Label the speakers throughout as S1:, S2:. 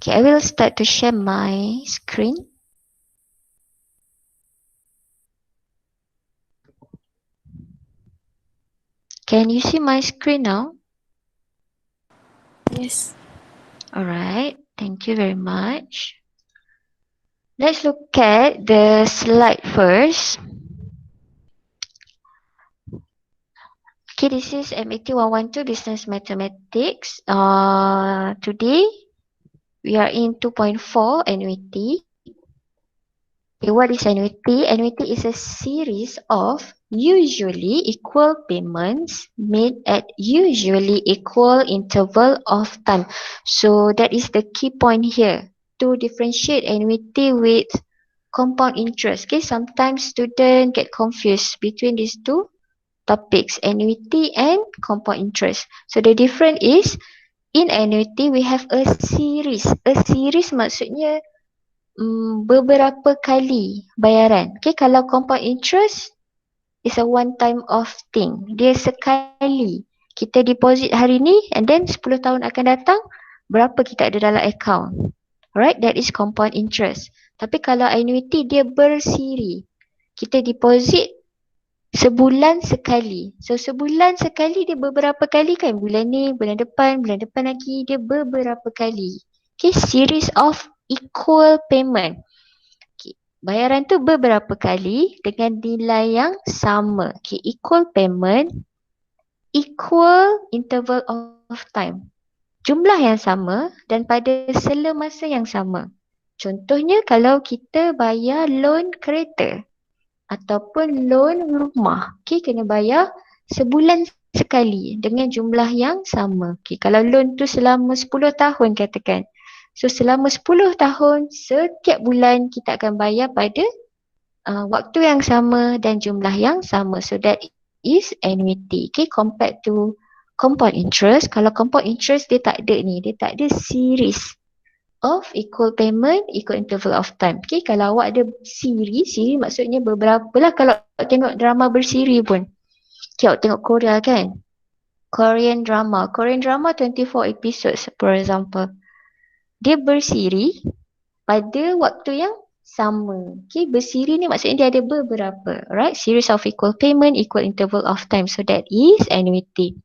S1: Okay, I will start to share my screen. Can you see my screen now?
S2: Yes.
S1: Alright, thank you very much. Let's look at the slide first. Okay, this is MAT 112 Business Mathematics. Today, we are in 2.4 Annuity. Okay, what is annuity? Annuity is a series of usually equal payments made at usually equal interval of time. So that is the key point here to differentiate annuity with compound interest. Okay, sometimes students get confused between these two topics, annuity and compound interest. So the difference is in annuity we have a series. A series maksudnya beberapa kali bayaran. Okay, kalau compound interest is a one time of thing. Dia sekali. Kita deposit hari ni and then 10 tahun akan datang, berapa kita ada dalam account. Alright, that is compound interest. Tapi kalau annuity dia bersiri. Kita deposit sebulan sekali. So sebulan sekali dia beberapa kali kan. Bulan ni, bulan depan lagi dia beberapa kali. Okay, series of equal payment. Bayaran tu beberapa kali dengan nilai yang sama. Okay, equal payment, equal interval of time. Jumlah yang sama dan pada sela masa yang sama. Contohnya kalau kita bayar loan kereta ataupun loan rumah, okay, kena bayar sebulan sekali dengan jumlah yang sama. Okay, kalau loan tu selama 10 tahun katakan. So selama 10 tahun setiap bulan kita akan bayar pada waktu yang sama dan jumlah yang sama. So that is annuity. Okay, compared to compound interest. Kalau compound interest dia tak ada ni. Dia tak ada series of equal payment, equal interval of time. Okay, kalau awak ada series maksudnya beberapa lah. Kalau tengok drama bersiri pun. Okay, awak tengok Korea kan. Korean drama 24 episodes for example. Dia bersiri pada waktu yang sama. Okay, bersiri ni maksudnya dia ada beberapa. Right, series of equal payment, equal interval of time. So that is annuity.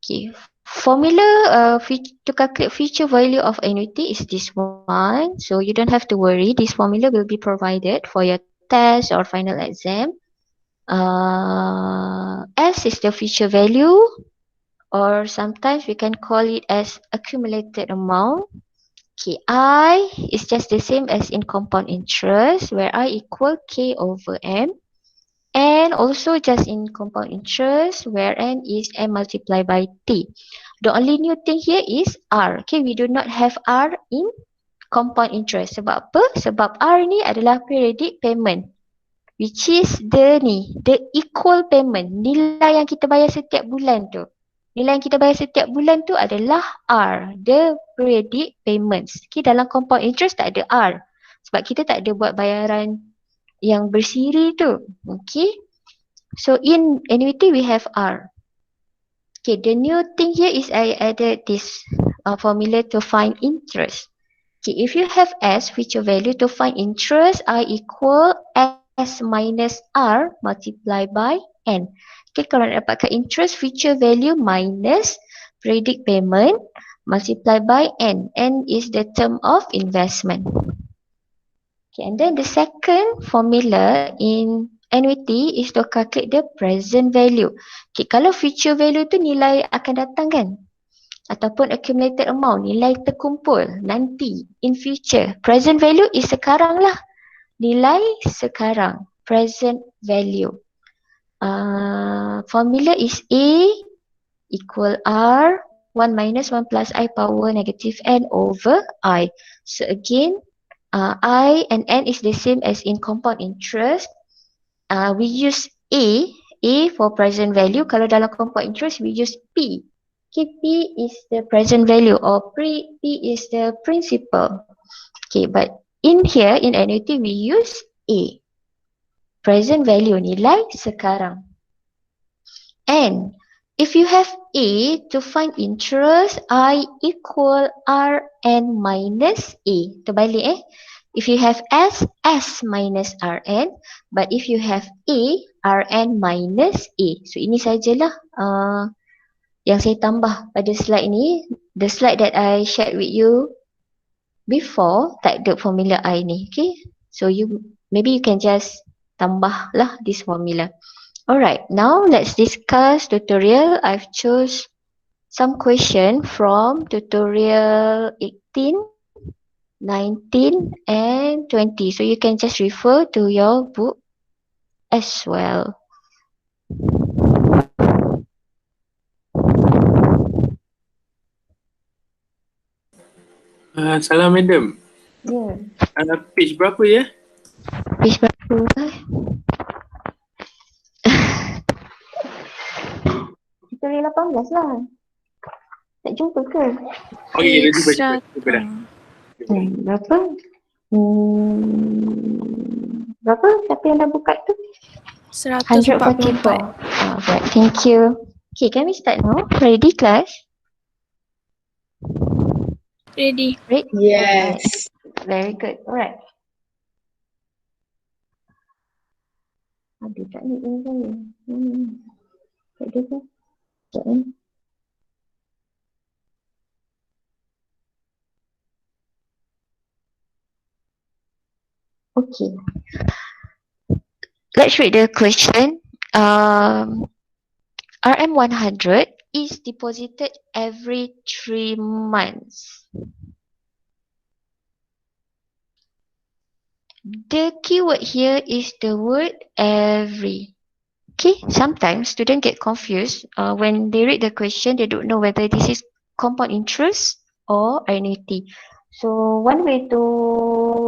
S1: Okay, formula to calculate future value of annuity is this one. So you don't have to worry. This formula will be provided for your test or final exam. S is the future value, or sometimes we can call it as accumulated amount. Okay, I is just the same as in compound interest where I equal K over M, and also just in compound interest where N is M multiplied by T. The only new thing here is R. Okay, we do not have R in compound interest. Sebab apa? Sebab R ni adalah periodic payment, which is the equal payment, nilai yang kita bayar setiap bulan tu. Nilai yang kita bayar setiap bulan tu adalah R, the periodic payments. Okay, dalam compound interest tak ada R. Sebab kita tak ada buat bayaran yang bersiri tu. Okay. So in annuity we have R. Okay, the new thing here is I added this formula to find interest. Okay, if you have S, future value, to find interest, I equal S minus R multiplied by N. Okay, kalau nak dapatkan interest, future value minus periodic payment multiplied by N. N is the term of investment. Okay, and then the second formula in annuity is to calculate the present value. Okay, kalau future value tu nilai akan datang kan? Ataupun accumulated amount, nilai terkumpul nanti, in future. Present value is sekarang lah. Nilai sekarang, present value. Formula is A equal R 1 minus 1 plus I power negative N over I. So again, I and N is the same as in compound interest. We use A for present value. Kalau dalam compound interest, we use P. Okay, P is the present value or P is the principal. Okay, but in here, in annuity, we use A. Present value, nilai sekarang. And If you have A, to find interest, I equal Rn minus A. Terbalik If you have S, S minus Rn. But if you have A, Rn minus A. So ini sajalah yang saya tambah pada slide ni. The slide that I shared with you before, tak ada formula I ni. Okay. So maybe you can just tambah lah this formula. Alright, now let's discuss tutorial. I've chose some question from tutorial 18, 19 and 20. So you can just refer to your book as well.
S2: Salam madam.
S1: Ya.
S2: Page berapa ya?
S1: Page berapa? Tutorial 18 lah. Tak jumpa ke?
S2: Okey, dah jumpa dah.
S1: Berapa? Berapa? Siapa yang dah buka tu? 144. Right, thank you. Okay, can we start now? Ready, class?
S3: Ready.
S1: Ready?
S4: Yes.
S1: Right. Very good. Alright. Ada tak ni ini saya? Tak ada ke? Tak ni. Okay. Let's read the question. RM100 is deposited every 3 months. The keyword here is the word every. Okay, sometimes students get confused when they read the question. They don't know whether this is compound interest or annuity. So one way to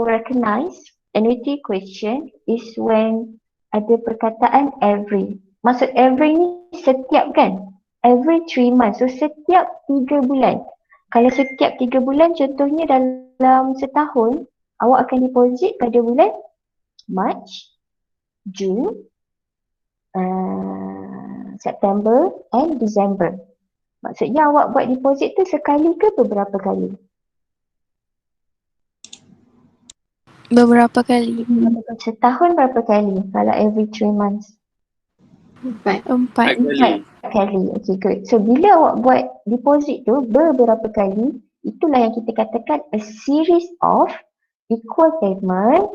S1: recognize annuity question is when ada perkataan every. Maksud every ni setiap kan? Every 3 months. So setiap 3 bulan. Kalau setiap 3 bulan, contohnya dalam setahun, awak akan deposit pada bulan March, June, September and December. Maksudnya awak buat deposit tu sekali ke beberapa kali?
S3: Beberapa kali.
S1: Setahun berapa kali kalau every 3 months?
S4: 4.
S3: 4.
S1: 4 kali. Okay, good. So bila awak buat deposit tu beberapa kali, itulah yang kita katakan a series of equal payment,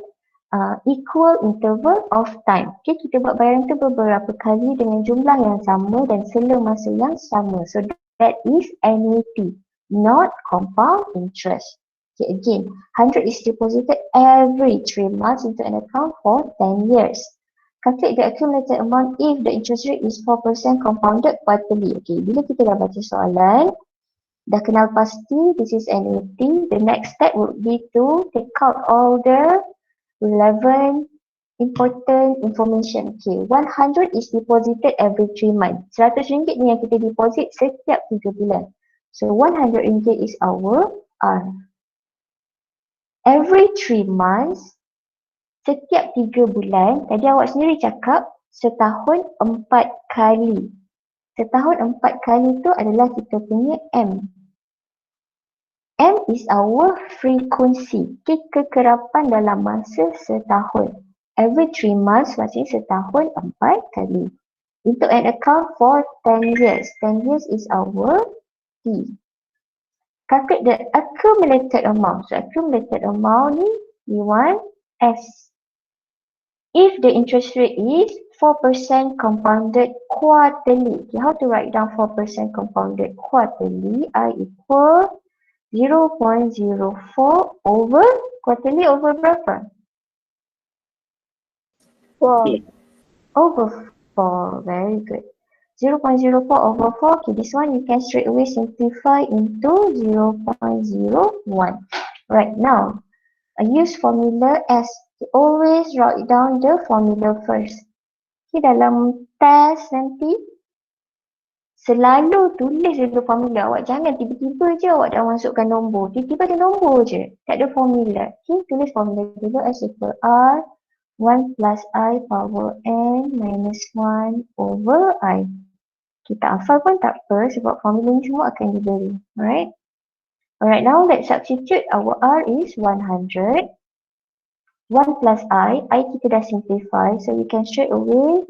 S1: equal interval of time. Okay, kita buat bayaran tu beberapa kali dengan jumlah yang sama dan selama masa yang sama. So that is annuity, not compound interest. Okay, again, 100 is deposited every 3 months into an account for 10 years. Calculate the accumulated amount if the interest rate is 4% compounded quarterly. Okay, bila kita dah baca soalan, dah kenal pasti this is annuity, the next step would be to take out all the relevant important information. Okay, 100 is deposited every 3 months. RM100 ni yang kita deposit setiap 3 bulan. So RM100 is our R. Every 3 months, setiap 3 bulan, tadi awak sendiri cakap setahun 4 kali. Setahun 4 kali tu adalah kita punya M. M is our frequency, kekerapan dalam masa setahun. Every 3 months maksudnya setahun 4 kali. Untuk an account for 10 years. 10 years is our T. Calculate the accumulated amount. So accumulated amount ni we want S. If the interest rate is 4% compounded quarterly. Okay, how to write down 4% compounded quarterly? I equal 0.04 over quarterly over berapa?
S4: 4.
S1: Over 4. Very good. 0.04 over 4. Okay, this one you can straight away simplify into 0.01. Right now, I use formula S. Always write down the formula first. Okay, dalam test nanti selalu tulis dulu formula. Awak jangan tiba-tiba je awak dah masukkan nombor. Tiba-tiba ada nombor je. Tak ada formula. Okay, tulis formula dulu. S equal R 1 plus I power N minus 1 over I. Kita hafal pun tak apa sebab formula ni semua akan diberi. Alright, now let's substitute. Our R is 100. 1 plus I kita dah simplify. So we can straight away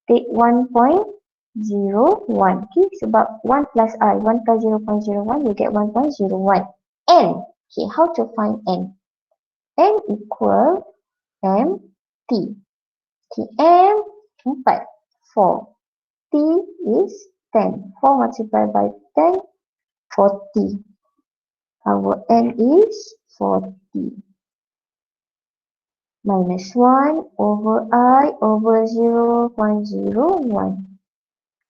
S1: take 1.01. Okay, sebab 1 plus I, 1 plus 0.01, you get 1.01. N. Okay, how to find N? N equal MT. Okay, M 4. 4. T is 10. 4 multiplied by 10, 40. Our N is 40. Minus 1 over I over 0.01.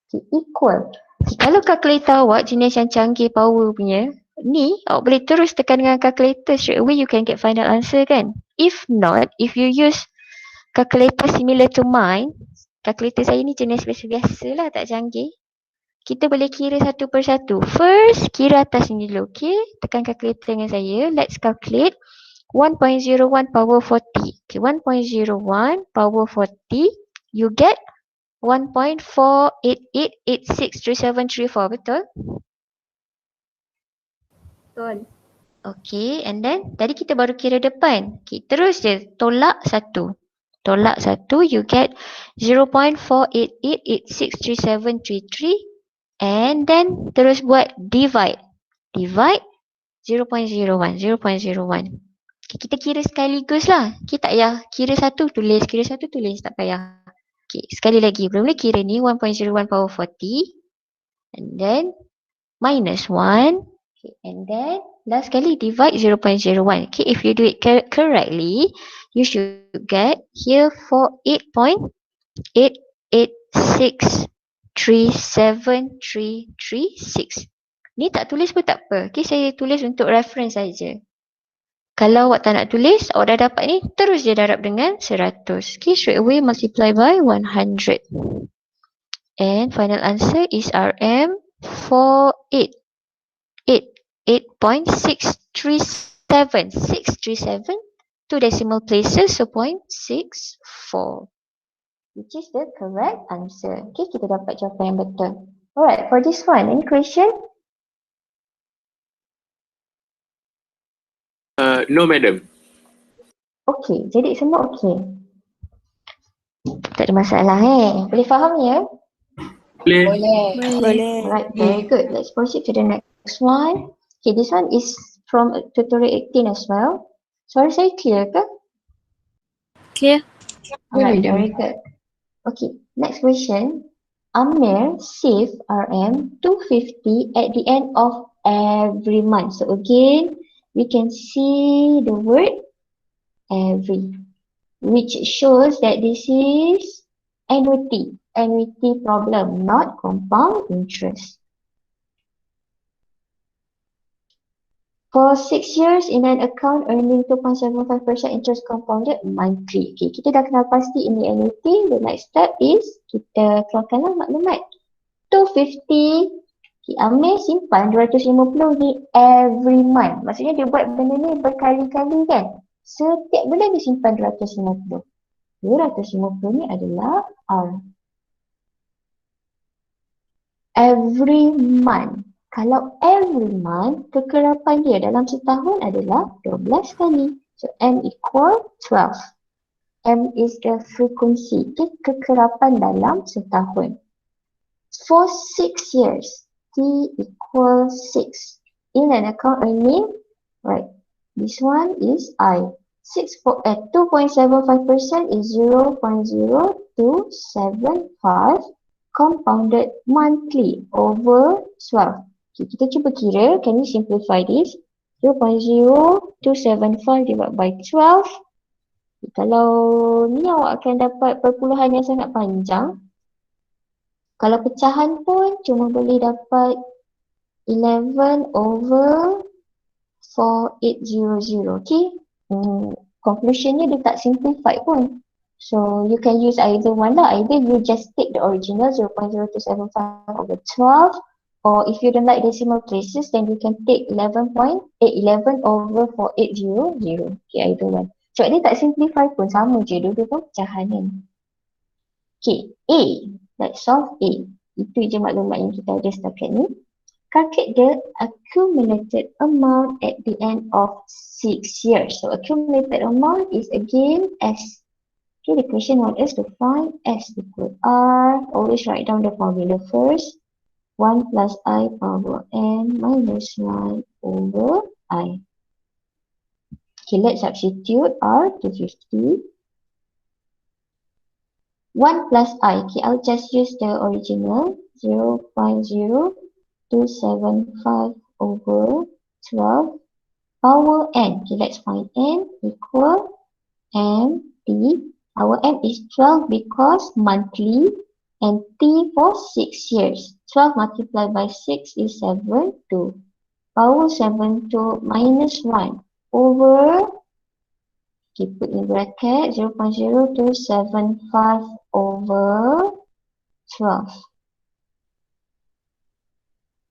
S1: Okay, equal. Okay, kalau kalkulator awak jenis yang canggih power punya, ni awak boleh terus tekan dengan calculator, straight away you can get final answer kan. If not, if you use calculator similar to mine, calculator saya ni jenis biasa-biasa lah, tak canggih. Kita boleh kira satu persatu. First, kira atas ni dulu. Okay, tekan calculator dengan saya. Let's calculate 1.01 power 40. Okay, 1.01 power 40, you get 1.488863734, betul?
S4: Betul.
S1: Okay, and then tadi kita baru kira depan. Okay, terus je tolak 1. Tolak 1, you get 0.488863733, and then terus buat divide. Divide 0.01. Okay, kita kira sekaligus lah. Kita tak payah kira satu tulis, tak payah. Okay, sekali lagi. Mula kira ni 1.01 power 40. And then minus 1. Okay, and then last kali divide 0.01. Okay, if you do it correctly, you should get here 48.8863736. Ni tak tulis pun tak apa. Okay, saya tulis untuk reference saja. Kalau awak tak nak tulis, awak dah dapat ni, terus je darab dengan 100. Okay, straight away multiply by 100. And final answer is RM 488.637. 637, 2 decimal places, so 0.64. Which is the correct answer. Okay, kita dapat jawapan yang betul. Alright, for this one, any question?
S2: No, madam.
S1: Okay, jadi semua okay. Tak ada masalah Boleh faham ya?
S2: Boleh.
S4: Boleh.
S1: Alright, very good. Let's proceed to the next one. Okay, this one is from tutorial 18 as well. Sorry, saya clear ke?
S4: Clear?
S1: Alright, very good. Okay, next question. Amir save RM 250 at the end of every month. So again, we can see the word every, which shows that this is annuity problem, not compound interest. For 6 years in an account earning 2.75% interest compounded monthly. Okay, kita dah kenal pasti ini annuity. The next step is kita keluarkanlah maklumat. 250, okay, Amir simpan 250 ni every month. Maksudnya dia buat benda ni berkali-kali kan. Setiap bulan dia simpan 250. 250 ni adalah R. Every month. Kalau every month, kekerapan dia dalam setahun adalah 12 kali. So M equal 12. M is the frequency, okay, kekerapan dalam setahun. For 6 years, T equals 6. In an account earning, right, this one is I. 2.75% is 0.0275 compounded monthly over 12. Okay, kita cuba kira, can we simplify this? 0.0275 divided by 12. Okay, kalau ni awak akan dapat perpuluhan yang sangat panjang. Kalau pecahan pun cuma boleh dapat 11 over 4800. Okay, conclusionnya dia tak simplified pun. So you can use either one lah. Either you just take the original 0.0275 over 12, or if you don't like decimal places, then you can take 11 over 4800. Okay, either one. Sebab dia tak simplify pun, sama je dua-dua pun pecahan kan. Okay, A. Let's solve A. Itu je maklumat yang kita ada setakat ni. Calculate the accumulated amount at the end of 6 years. So accumulated amount is again S. Okay, the question wants us to find S equal R. Always write down the formula first. 1 plus I power n minus 1 over I. Okay, let's substitute R to 50. 1 plus I, okay, I'll just use the original 0.0275 over 12 power n. Okay, let's find n equal m t. Our n is 12 because monthly and t for 6 years. 12 multiplied by 6 is 72. Power 72 minus 1 over, okay, put in bracket 0.0275 over 12.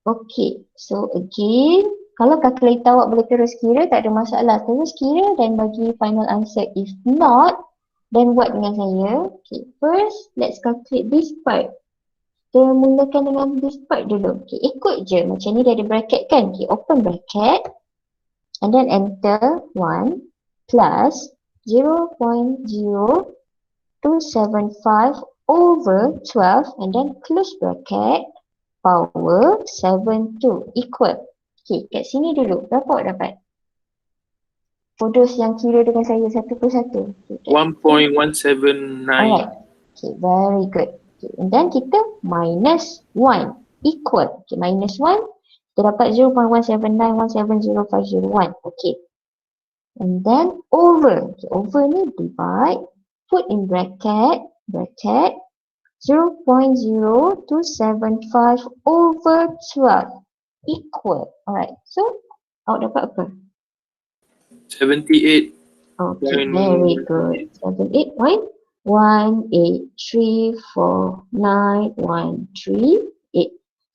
S1: Okay, so again, kalau kalkulator awak boleh terus kira, tak ada masalah. Terus kira dan bagi final answer. If not, then buat dengan saya. Okay, first, let's calculate this part. Kita mulakan dengan this part dulu. Okay, ikut je. Macam ni dia ada bracket kan? Okay, open bracket. And then enter 1 plus 0.0275 over 12 and then close bracket power 72 equal. Okay, kat sini dulu. Berapa awak dapat? For those yang kira dengan saya satu persatu. Okay,
S2: 1.179.
S1: alright. Okay, very good. Okay, and then kita minus 1 equal. Okay, minus 1 kita dapat 0.179170501. Okay. And then over. Okay, over ni divide. Put in bracket 0.0275 over 12 equal. Alright, so awak dapat apa?
S2: 78.
S1: Okay, very good. 78.1834913.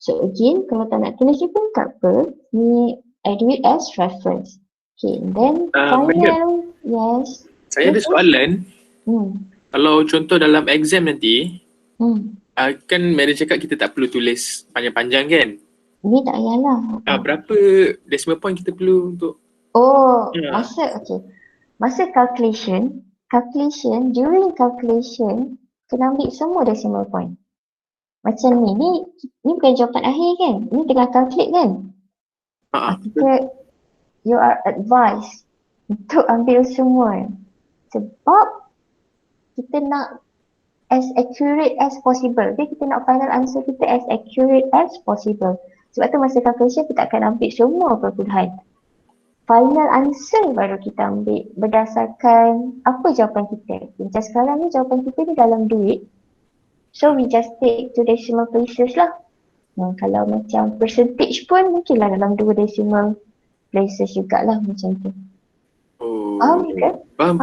S1: So again, kalau tak nak tulis ni pun tak apa. Ni I do it as reference. Okay, and then final. Yes.
S2: Saya ada soalan.
S1: Hmm.
S2: Kalau contoh dalam exam nanti,
S1: Hmm.
S2: kan madam cakap kita tak perlu tulis panjang-panjang kan?
S1: Ni tak payahlah.
S2: Berapa decimal point kita perlu untuk?
S1: Oh,
S2: Ya.
S1: masa calculation, during calculation, kena ambil semua decimal point. Macam ni bukan jawapan akhir kan? Ni tengah calculate kan? You are advised untuk ambil semua. Sebab kita nak as accurate as possible. Okay, kita nak final answer kita as accurate as possible. Sebab tu masa calculation kita akan ambil semua perpuluhan. Final answer baru kita ambil berdasarkan apa jawapan kita. Macam sekarang ni jawapan kita ni dalam duit. So we just take to decimal places lah. Kalau macam percentage pun mungkinlah dalam 2 decimal places jugalah macam tu.
S2: Oh.
S1: Faham ke?
S2: Faham.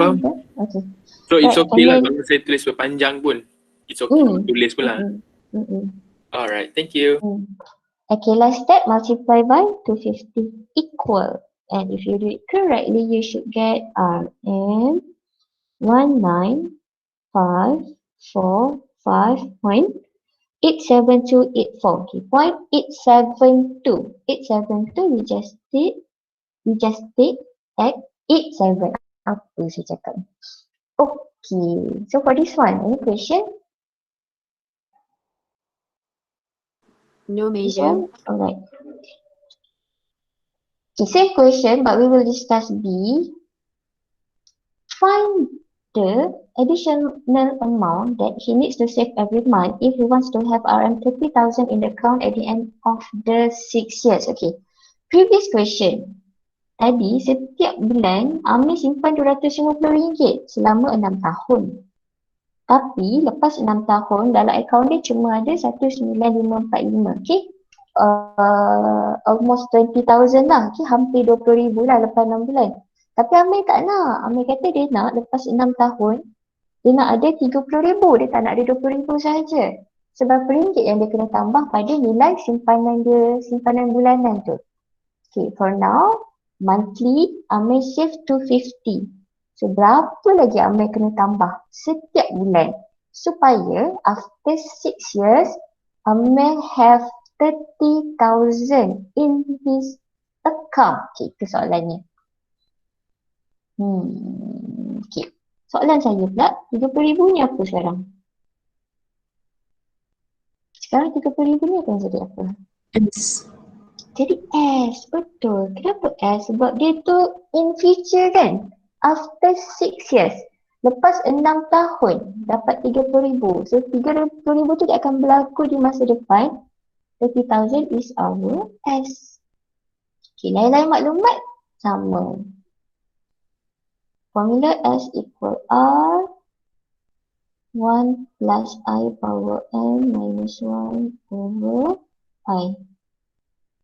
S1: Okay.
S2: So it's
S1: Right,
S2: okay lah
S1: and then-
S2: kalau saya tulis berpanjang pun. It's okay tulis pun lah. Alright, thank you.
S1: Okay, last step, multiply by 250 equal. And if you do it correctly, you should get RM 19545.87284. Okay, 0.872. 872 we just take at 87. Apa saya cakap? Okay, so for this one, any question?
S4: No,
S1: This
S4: madam.
S1: one? Alright. Okay, same question, but we will discuss B. Find the additional amount that he needs to save every month if he wants to have RM30,000 in the account at the end of the 6 years. Okay, previous question. Tadi setiap bulan Amir simpan RM250 selama 6 tahun. Tapi lepas 6 tahun dalam akaun dia cuma ada 19545. Okay. Almost 20,000 lah. Okay, hampir 20,000 lah lepas 6 bulan. Tapi Amir tak nak. Amir kata dia nak lepas 6 tahun dia nak ada 30,000. Dia tak nak ada 20,000 sahaja. Sebab ringgit yang dia kena tambah pada nilai simpanan dia, simpanan bulanan tu. Okay, for now monthly Amir save 250. So berapa lagi Amir kena tambah setiap bulan supaya after 6 years Amir have 30,000 in his account. Okay, itu soalannya. Okay. Soalan saya pula, 30,000 ni apa sekarang? Sekarang 30,000 ni akan jadi apa?
S4: S.
S1: Jadi S, betul. Kenapa S? Sebab dia tu in future kan? After 6 years. Lepas 6 tahun dapat 30,000. So 30,000 tu dia akan berlaku di masa depan. 30,000 is our S. Okay, lain-lain maklumat sama. Formula S equal R 1 plus I power n minus 1 over I.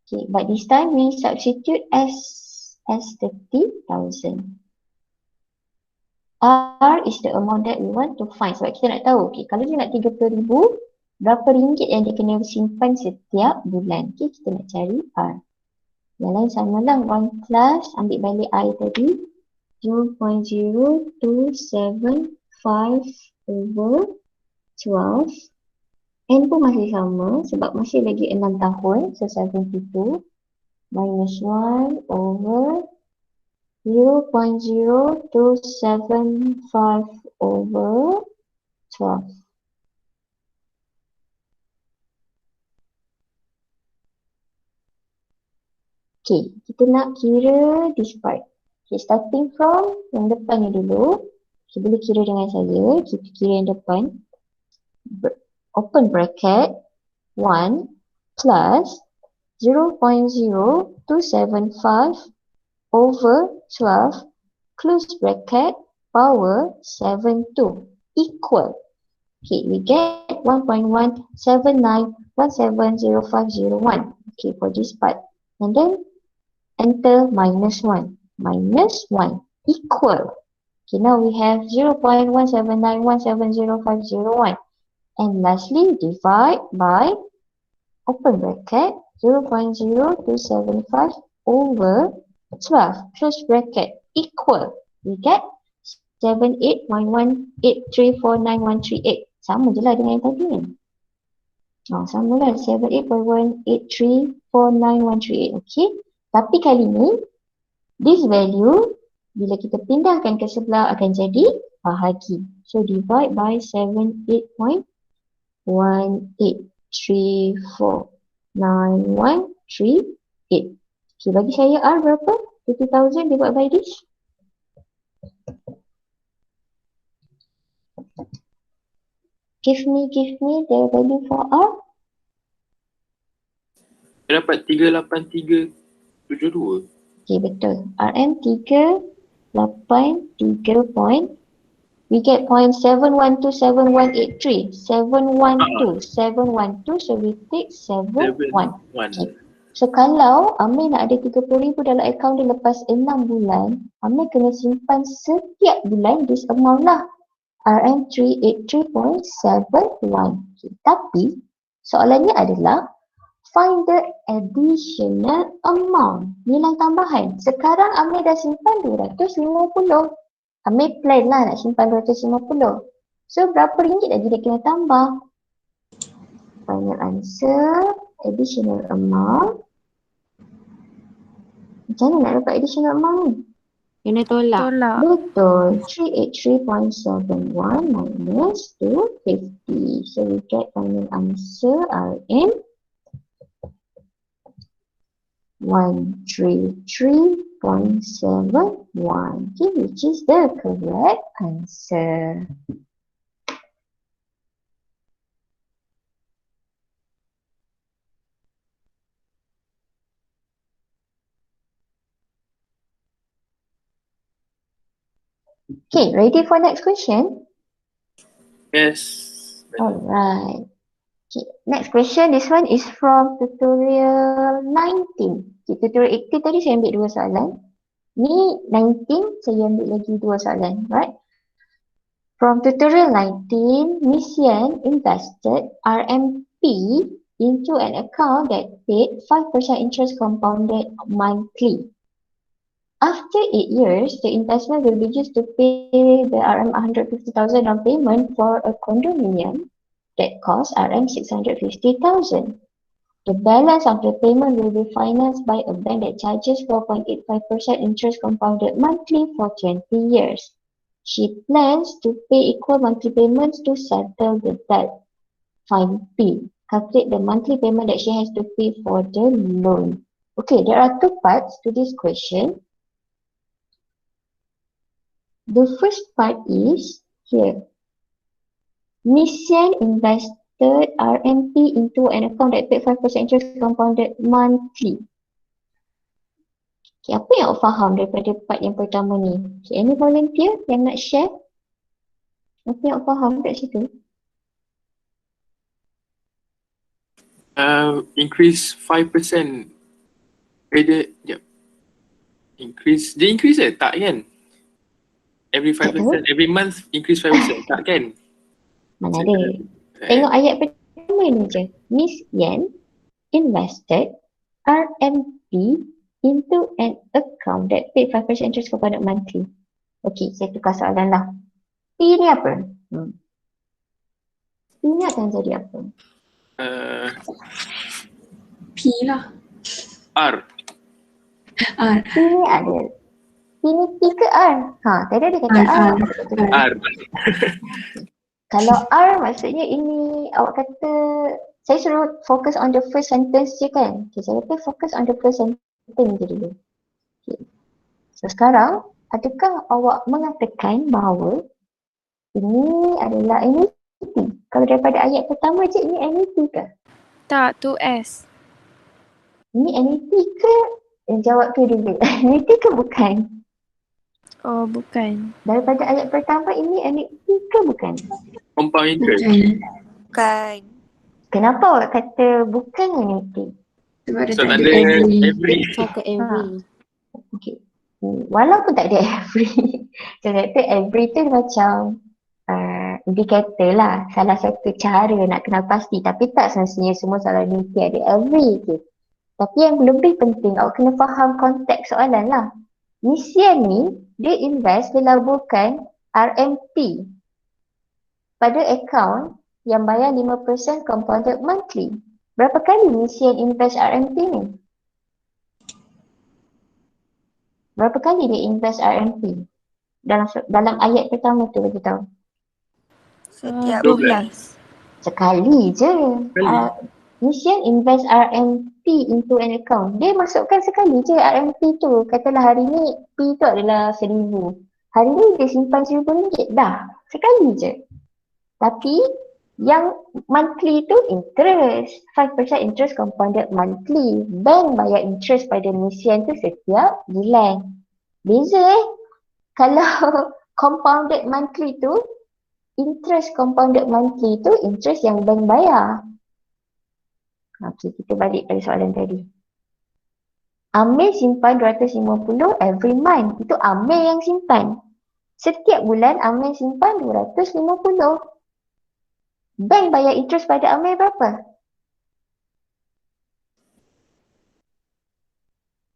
S1: Okay, but this time we substitute as 30,000. R is the amount that we want to find. Sebab kita nak tahu, okay, kalau dia nak 30,000, berapa ringgit yang dia kena simpan setiap bulan. Okay, kita nak cari R. Yang lain sama lah, 1 plus, ambil balik I tadi, 0.0275 over 12. N pun masih sama sebab masih lagi 6 tahun, so 72 minus 1 over 0.0275 over 12. Okay, kita nak kira this part. Okay, starting from yang depan ni dulu. Okay, boleh kira dengan saya. Kita kira yang depan. Open bracket 1 plus 0.0275 over 12 close bracket power 72 equal. Okay, we get 1.179170501. Okay, for this part. And then enter minus 1. Minus 1 equal. Okay, now we have 0.179170501. And lastly, divide by open bracket 0.0275 over 12 close bracket equal. We get 78.1834938. Sama je lah dengan yang tadi ni. Sama lah 78.1834938. Okay. Tapi kali ni, this value bila kita pindahkan ke sebelah akan jadi bahagi. So divide by 78.1834938. Okay, bagi saya R berapa? 30,000 divide by this. Give me the value for R.
S2: Saya dapat 38372.
S1: Okay, betul. RM 383 we get 0.7127183. 712, so we take 71. Okay. So kalau Amir nak ada 30,000 dalam akaun dia lepas 6 bulan, Amir kena simpan setiap bulan this amount lah. RM383.71. Okay. Tapi soalannya adalah find the additional amount. Nilai tambahan. Sekarang Amir dah simpan 250. Amir plan lah nak simpan 250. So berapa ringgit lagi dia kena tambah? Final answer, additional amount. Macam mana nak dapat additional amount ni?
S4: Kena tolak.
S1: Betul. 383.71 minus 250. So we get final answer RM 133.71. Okay, which is the correct answer. Okay, ready for next question?
S2: Yes.
S1: Alright. Okay, next question. This one is from tutorial 19. Okay, tutorial 18 tadi saya ambil 2 soalan. Ni 19 saya ambil lagi 2 soalan, right? From tutorial 19, Miss Yan invested RMP into an account that paid 5% interest compounded monthly. After 8 years, the investment will be used to pay the RM 150,000 down payment for a condominium that costs RM650,000. The balance of the payment will be financed by a bank that charges 4.85% interest compounded monthly for 20 years. She plans to pay equal monthly payments to settle the debt. Find P. Calculate the monthly payment that she has to pay for the loan. Okay, there are two parts to this question. The first part is here. Miss Yen invested RMP into an account that paid 5% interest compounded monthly. Okay, apa yang awak faham daripada part yang pertama ni? Okay, any volunteer yang nak share? Apa yang awak faham kat situ?
S2: Increase 5%. Dia increase tak kan? Every 5%, every month increase 5%, tak kan?
S1: Mana ada. Tengok ayat pertama ni je. Miss Yen invested RMP into an account that paid 5% interest compounded monthly. Okay, saya tukar soalan lah. P ni apa? P ni akan jadi apa?
S4: P lah.
S2: R.
S4: R.
S1: P ni ada. P ni P ke R? Tadi ada kata R.
S2: R.
S1: Kalau R maksudnya ini awak kata saya suruh fokus on the first sentence je kan? Okay, saya kata fokus on the first sentence je dulu. Okay. So sekarang, adakah awak mengatakan bahawa ini adalah annuity? Kalau daripada ayat pertama je ini annuity ke?
S3: Tak, 2S.
S1: Ini annuity ke? Jawab tu dulu. Annuity ke bukan?
S3: Oh, bukan.
S1: Daripada ayat pertama ini annuity ke bukan?
S2: Compound interest.
S3: Bukan.
S1: Kenapa awak kata bukan annuity?
S4: Sebab dia
S2: So
S4: tak
S2: tak
S4: ada
S2: ada
S4: every.
S5: Tak ke every.
S1: Okay. Walaupun tak ada every. Saya kata every tu macam indicator lah. Salah satu cara nak kenal pasti. Tapi tak semestinya semua soalan annuity ada every je. Tapi yang lebih penting awak kena faham konteks soalan lah. Misian ni dia invest, dia laburkan RMP pada akaun yang bayar 5% compounded monthly. Berapa kali Misian invest RMP ni? Berapa kali dia invest RMP? Dalam ayat pertama tu bagi tahu.
S3: Setiap
S2: 12.
S3: bulan.
S1: Sekali je. Misian invest RMP into an account. Dia masukkan sekali je RMP tu. Katalah hari ni P tu adalah RM1,000. Hari ni dia simpan RM1,000 dah. Sekali je. Tapi yang monthly tu interest. 5% interest compounded monthly. Bank bayar interest pada Misian tu setiap bulan. Beza Kalau compounded monthly tu, interest compounded monthly tu interest yang bank bayar. Okey, kita balik pada soalan tadi. Amir simpan 250 every month. Itu Amir yang simpan. Setiap bulan Amir simpan 250. Bank bayar interest pada Amir berapa?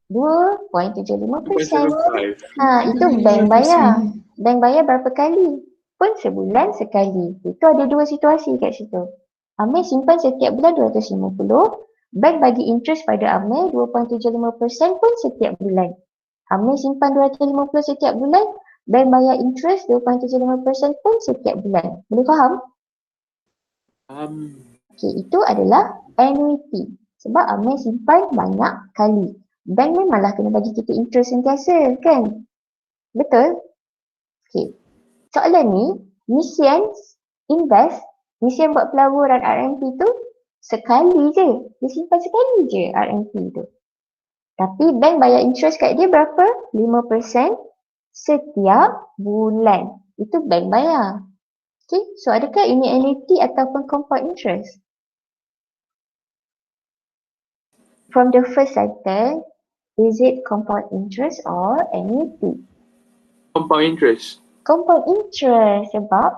S1: 2.75%. Itu bank bayar. Bank bayar berapa kali? Pun sebulan sekali. Itu ada dua situasi kat situ. Amir simpan setiap bulan 250. Bank bagi interest pada Amir 2.75% pun setiap bulan. Amir simpan 250 setiap bulan. Bank bayar interest 2.75% pun setiap bulan. Boleh faham? Okey, itu adalah annuity. Sebab Amir simpan banyak kali. Bank memanglah kena bagi kita interest sentiasa kan? Betul? Okey. Soalan ni, Misian invest, Misian buat pelaburan RMP tu sekali je. Dia simpan sekali je RMP tu. Tapi bank bayar interest kat dia berapa? 5% setiap bulan. Itu bank bayar. Okay, so adakah ini annuity ataupun compound interest? From the first sentence, is it compound interest or annuity?
S2: Compound interest.
S1: Compound interest sebab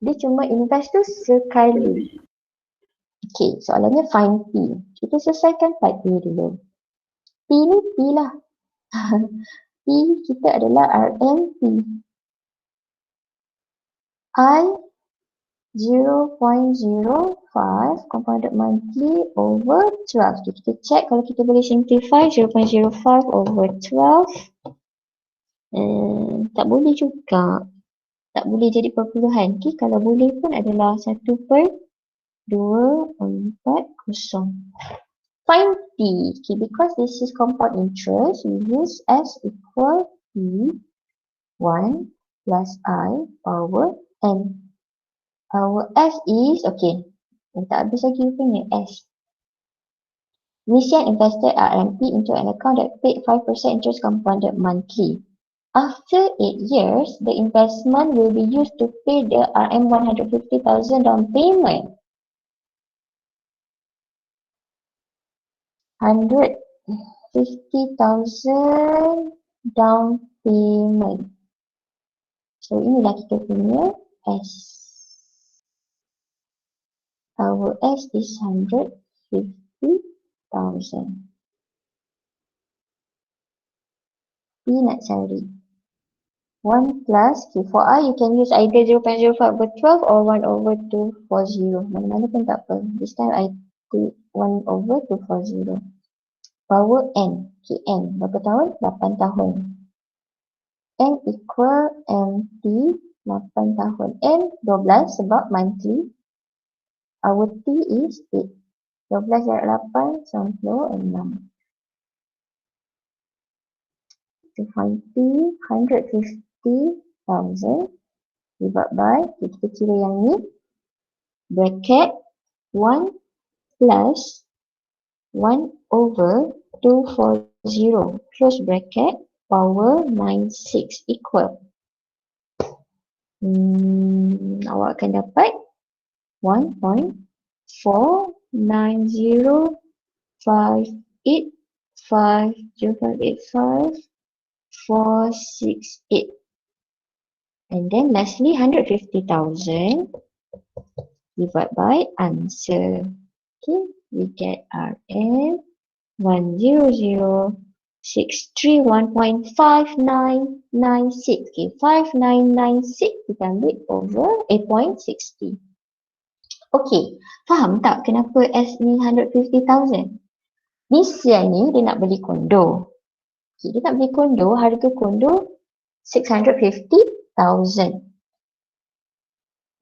S1: dia cuma invest tu sekali. Okay, soalannya find P. Kita selesaikan part A dulu. P ni P lah. P kita adalah RMP. I 0.05 compounded monthly over 12. Okay, kita check kalau kita boleh simplify 0.05 over 12. Tak boleh juga. Tak boleh jadi perpuluhan. Okay, kalau boleh pun adalah 1/240. Find P. Okay, because this is compound interest, we use S equal P 1 plus I power N. Our S is, okay, tak habis lagi punya S. Recent invested RMP into an account that paid 5% interest compounded monthly. After 8 years, the investment will be used to pay the RM 150,000 down payment. 150,000 down payment. So inilah kita punya S. Our S is 150,000. P nak cari. 1 plus, okay, for I you can use either 0.05 over 12 or 1 over 240. Mana-mana pun tak apa. This time I put 1 over 240. Power N. Okay, N. Berapa tahun? 8 tahun. N equal MT 8 tahun. N 12 sebab monthly. Our T is 8. 12 darab 8, 96. To find P, 150,000 divided by, kita kira yang ni, bracket 1 plus 1 over 240, close bracket, power 96 equal. Awak akan dapat 1.490585468. And then lastly 150,000 divided by answer. Okay, we get RM 100,631.5996. Okay, 5996 kita ambil over 8.60. Okay, faham tak kenapa S ni 150,000? Misal ni dia nak beli kondo. Okay, dia nak beli kondo, harga kondo 650,000.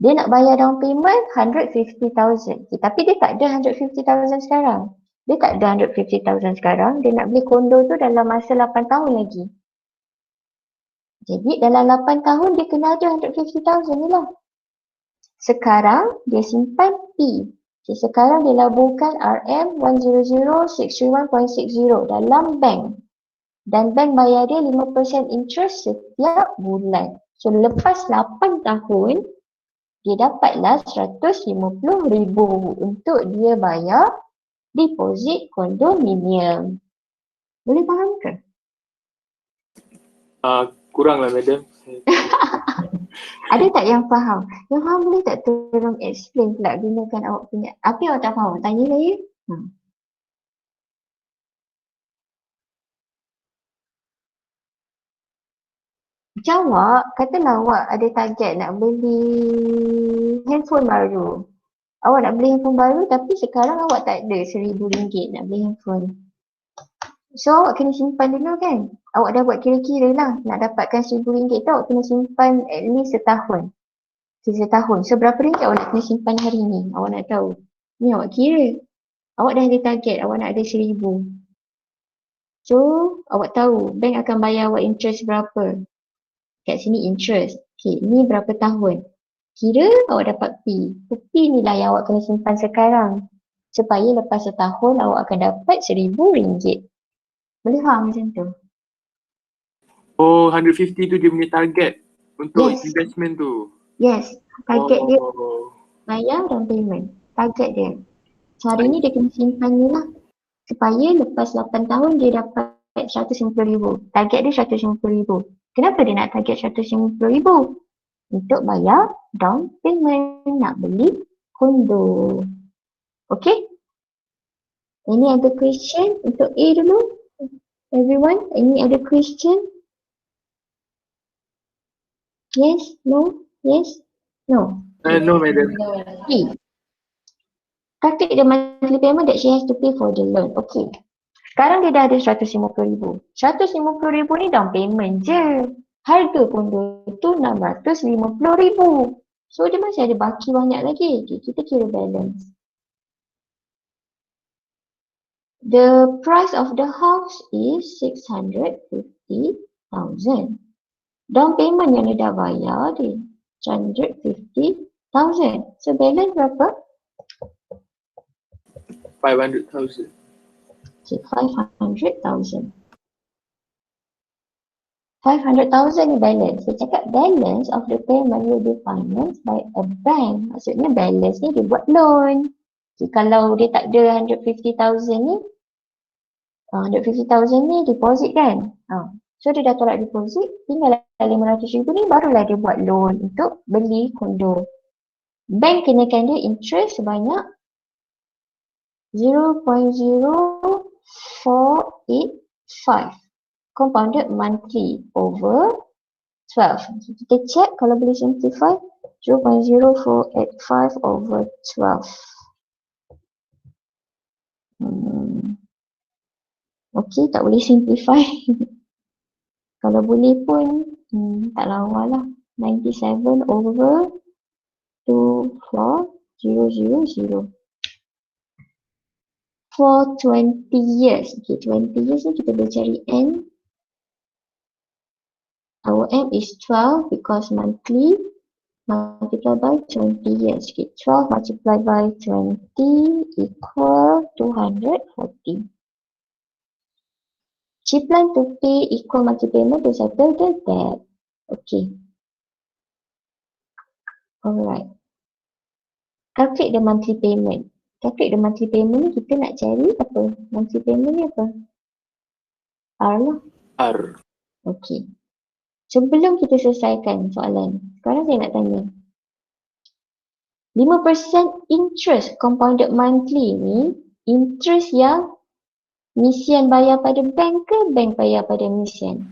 S1: Dia nak bayar down payment 150,000. Okay, tapi dia tak ada 150,000 sekarang. Dia tak ada 150,000 sekarang. Dia nak beli kondo tu dalam masa 8 tahun lagi. Jadi dalam 8 tahun dia kena ada 150,000 ni lah. Sekarang dia simpan P. Okay, sekarang dia laburkan RM 100,631.60 dalam bank. Dan bank bayar dia 5% interest setiap bulan. So lepas 8 tahun, dia dapatlah 150,000 untuk dia bayar deposit kondominium. Boleh faham ke?
S2: Kurang lah madam.
S1: Ada tak yang faham? Yang faham boleh tak tolong explain pula gunakan awak punya. Apa yang awak tak faham? Tanya saya. Jawab, katalah awak ada target nak beli handphone baru. Awak nak beli handphone baru tapi sekarang awak tak ada RM1,000 nak beli handphone. So awak kena simpan dulu kan. Awak dah buat kira-kira lah nak dapatkan RM1,000 tu awak kena simpan at least setahun. Setahun. So berapa ringgit awak nak kena simpan hari ni? Awak nak tahu. Ni awak kira. Awak dah ada target awak nak ada RM1,000. So awak tahu bank akan bayar awak interest berapa. Kat sini interest. Okay, ni berapa tahun. Kira awak dapat P. P ni lah yang awak kena simpan sekarang. Supaya lepas setahun awak akan dapat RM1,000. Boleh faham macam tu?
S2: Oh, 150 tu dia punya target untuk
S1: Yes.
S2: investment tu.
S1: Yes. Target dia
S2: Oh.
S1: bayar dan payment. Target dia. So hari ni dia kena simpan ni lah. Supaya lepas 8 tahun dia dapat RM150,000. Target dia RM150,000. Kenapa dia nak target RM150,000? Untuk bayar down payment nak beli kondo. Okay? Any other question untuk A dulu? Everyone, any other question? Yes? No? Yes? No?
S2: No, madam.
S1: B. Calculate the monthly payment that she has to pay for the loan. Okay. Sekarang dia dah ada 150,000. 150,000 ni down payment je. Harga kondo tu 650,000. So dia masih ada baki banyak lagi. Okay, kita kira balance. The price of the house is 650,000. Down payment yang dia dah bayar dia 150,000. So balance berapa?
S2: 500,000.
S1: Okay, 500,000. 500,000 ni balance. Saya cakap balance of the payment will be financed by a bank. Maksudnya balance ni dia buat loan. Okay, kalau dia tak ada 150,000 ni, 150,000 ni deposit kan. So dia dah tolak deposit, tinggal 500,000 ni barulah dia buat loan untuk beli kondo. Bank kenakan dia interest sebanyak 0.0485 compounded monthly over 12. Kita check kalau boleh simplify 0.0485 over 12. Okey, tak boleh simplify. Kalau boleh pun tak lawa lah. 97 over 24000 for 20 years. Okay, 20 years ni kita boleh cari N. Our M is 12 because monthly multiplied by 20 years. Okay, 12 multiplied by 20 equal 240. She plan to pay equal monthly payment to settle the debt. Okay. Alright. Calculate the monthly payment. Calculate the monthly payment ni kita nak cari apa? Monthly payment ni apa? R lah.
S2: R.
S1: Okay. Sebelum kita selesaikan soalan, sekarang saya nak tanya. 5% interest compounded monthly ni, interest yang misian bayar pada bank ke bank bayar pada misian?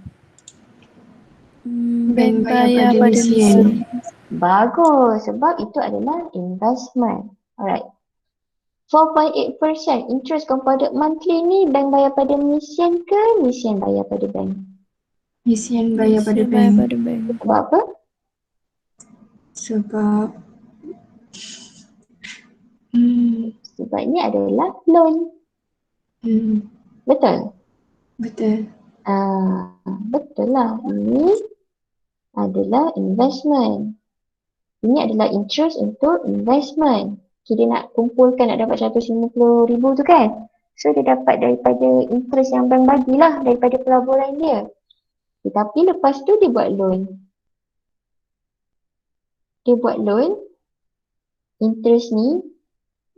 S3: Bank bayar pada misi.
S1: Bagus, sebab itu adalah investment. Alright. 4.8% interest compounded monthly ni bank bayar pada misian ke misian bayar pada bank?
S4: Misian bayar pada
S3: Bayar
S4: bank.
S3: pada bank.
S1: Sebab apa?
S4: Sebab
S1: Sebab ini adalah loan. Betul?
S4: betul.
S1: Betul lah. Ini adalah investment. Ini adalah interest untuk investment. Dia nak kumpulkan nak dapat 150,000 tu kan. So dia dapat daripada interest yang bank bagilah daripada pelaburan dia. Tetapi lepas tu dia buat loan. Dia buat loan. Interest ni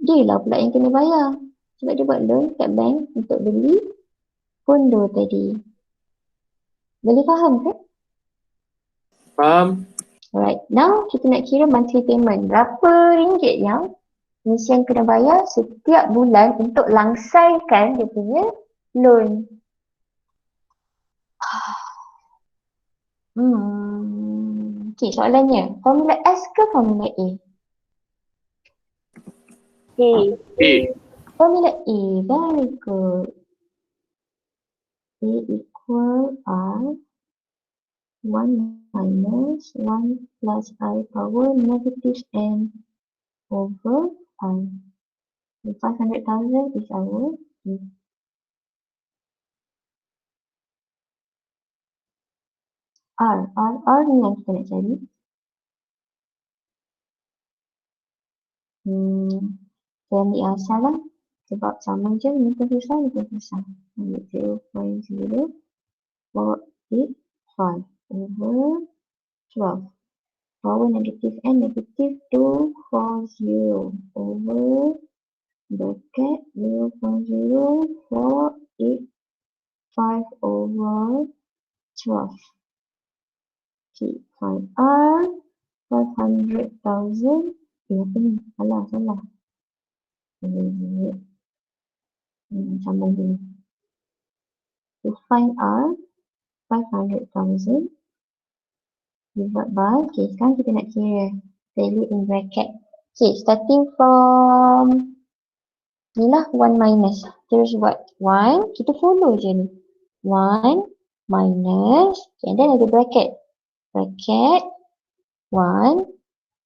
S1: dia lah pula yang kena bayar. Sebab dia buat loan kat bank untuk beli kondo tadi. Boleh faham ke?
S2: Faham?
S1: Alright, now kita nak kira monthly payment. Berapa ringgit yang misian kena bayar setiap bulan untuk langsaikan dia punya loan. Okay, soalannya. Formula S ke formula A?
S2: A.
S1: Formula A, very good. A equal R 1 minus 1 plus I power negative N over I. The 500,000 is our A. R ni yang kita nak cari. Saya ambil yang asal lah. Sebab sama je, ni pun susah, ni pun susah. Ambil 0.0485 over 12. Power negative N negative 240 over bracket 0.0485 over 12. Okay, find R 500,000. Apa ni? Salah. Sambung dulu. To find R 500,000 divide by, okay, sekarang kita nak kira Value in bracket. Okay, starting from ni lah 1 minus. Terus buat 1, kita follow je ni. 1 minus, and then ada bracket. Bracket 1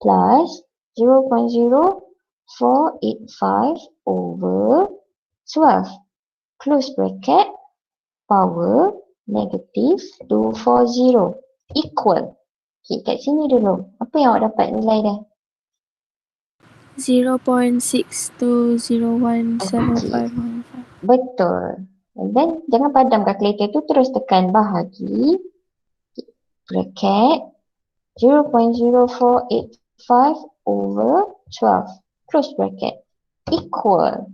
S1: plus 0.0485 over 12. Close bracket, power negative 240 equal. Okay, kat sini dulu. Apa yang awak dapat nilai dia?
S3: 0.62017515.
S1: Betul. And then jangan padam kalkulator tu, terus tekan bahagi bracket 0.0485 over 12. Close bracket. Equal.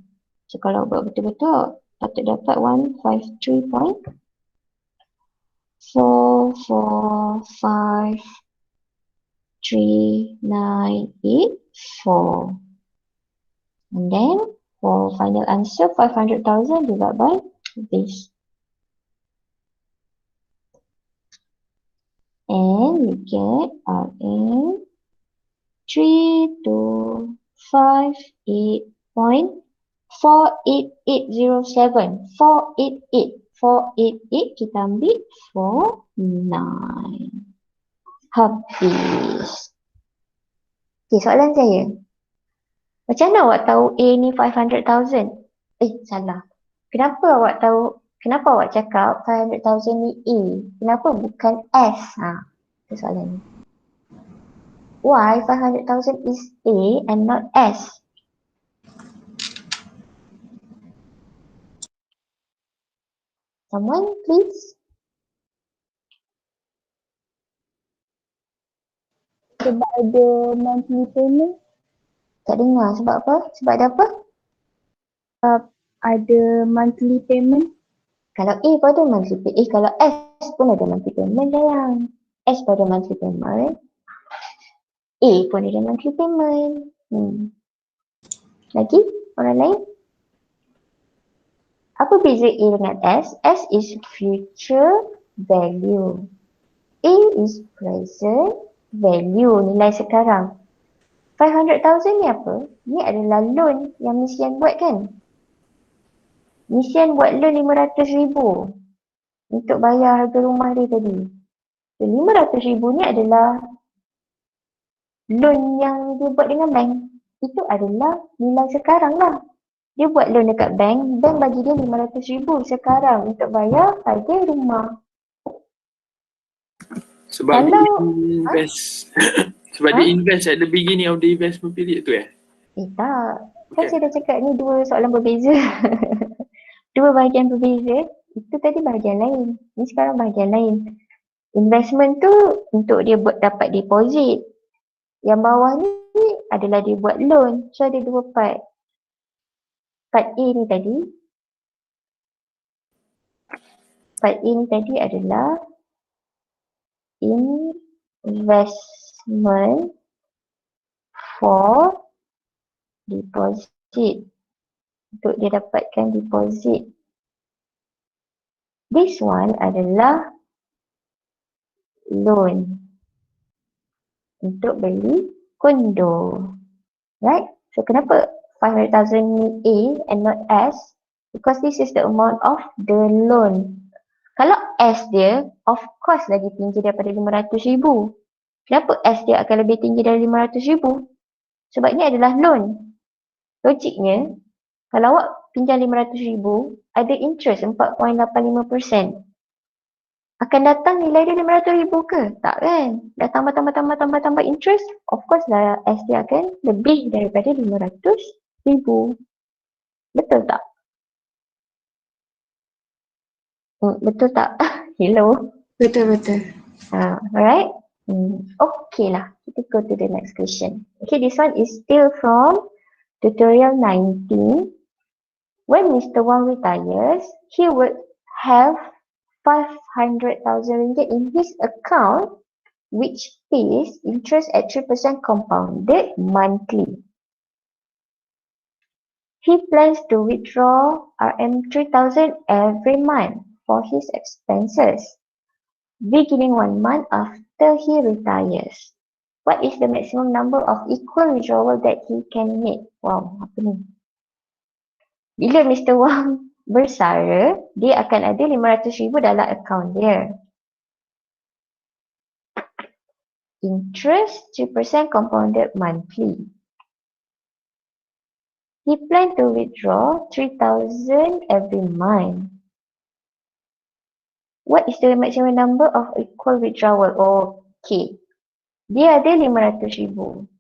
S1: So kalau buat betul-betul, patut dapat 153.4453984. And then for final answer 500,000 divided by this. And we get Rn 3258.48807. 488 kita ambil 49. Habis. Okay, soalan saya. Macam mana awak tahu A ni 500,000? Salah. Kenapa awak cakap 500,000 ni A? Kenapa bukan S? Itu soalan ni. Why 500,000 is A and not S? Someone please?
S3: Sebab ada monthly payment.
S1: Tak dengar. Sebab apa? Sebab ada apa?
S3: Ada monthly payment.
S1: Kalau A pun ada monthly payment. Kalau S pun ada monthly payment sayang. S pun ada monthly payment. A pun ada monthly payment. Lagi? Orang lain? Apa beza A dengan S? S is future value. A is present value, nilai sekarang. 500,000 ni apa? Ni adalah loan yang Miss Yan buat kan? Miss Yan buat loan 500,000 untuk bayar harga rumah dia tadi. So, 500,000 ni adalah loan yang dia buat dengan bank. Itu adalah nilai sekarang lah. Dia buat loan dekat bank, bank bagi dia 500,000 sekarang untuk bayar harga rumah.
S2: Sebab
S1: Kalau
S2: dia invest. Sebab dia invest at the beginning of the investment period tu
S1: tak. Kan
S2: Okay.
S1: saya dah cakap ni dua soalan berbeza. Dua bahagian berbeza. Itu tadi bahagian lain. Ni sekarang bahagian lain. Investment tu untuk dia buat dapat deposit. Yang bawah ni adalah dia buat loan. So ada dua part. Part A ni tadi. Part A ni tadi adalah investment for deposit. Untuk dia dapatkan deposit. This one adalah loan untuk beli kondo. Right? So kenapa 500,000 ni A and not S? Because this is the amount of the loan. Kalau S dia, of course lagi tinggi daripada 500,000. Kenapa S dia akan lebih tinggi dari 500,000? Sebab ni adalah loan. Logiknya, kalau awak pinjam 500,000, ada interest 4.85%. Akan datang nilai dia 500,000 ke? Tak kan? Dah tambah interest, of course lah S dia akan lebih daripada 500,000. Betul tak? Betul tak? Hello?
S4: Betul-betul.
S1: Alright? Okay lah. Kita go to the next question. Okay, this one is still from tutorial 19. When Mr. Wang retires, he would have 500,000 ringgit in his account, which pays interest at 3% compounded monthly. He plans to withdraw RM3,000 every month for his expenses, beginning 1 month after he retires. What is the maximum number of equal withdrawal that he can make? Wow, apa ni? Bila Mr. Wang bersara, dia akan ada 500,000 dalam akaun dia. Interest 3% compounded monthly. He planned to withdraw 3,000 every month. What is the maximum number of equal withdrawal? Okay. Dia ada 500,000.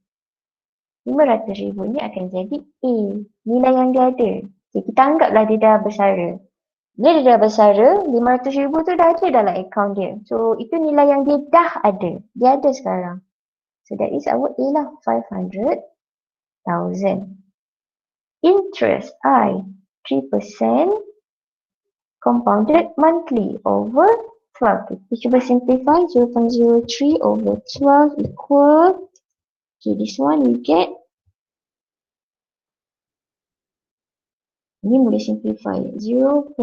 S1: 500,000 ni akan jadi A. Nilai yang dia ada. Okay, kita anggaplah dia dah bersara. Bila dia dah bersara, 500,000 tu dah ada dalam akaun dia. So, itu nilai yang dia dah ada. Dia ada sekarang. So, that is our A lah. 500,000. Interest I. 3% compounded monthly over 12. Kita cuba simplify. 0.03 over 12 equal. Okay, this one you get. Ini boleh simplify. 0.0025.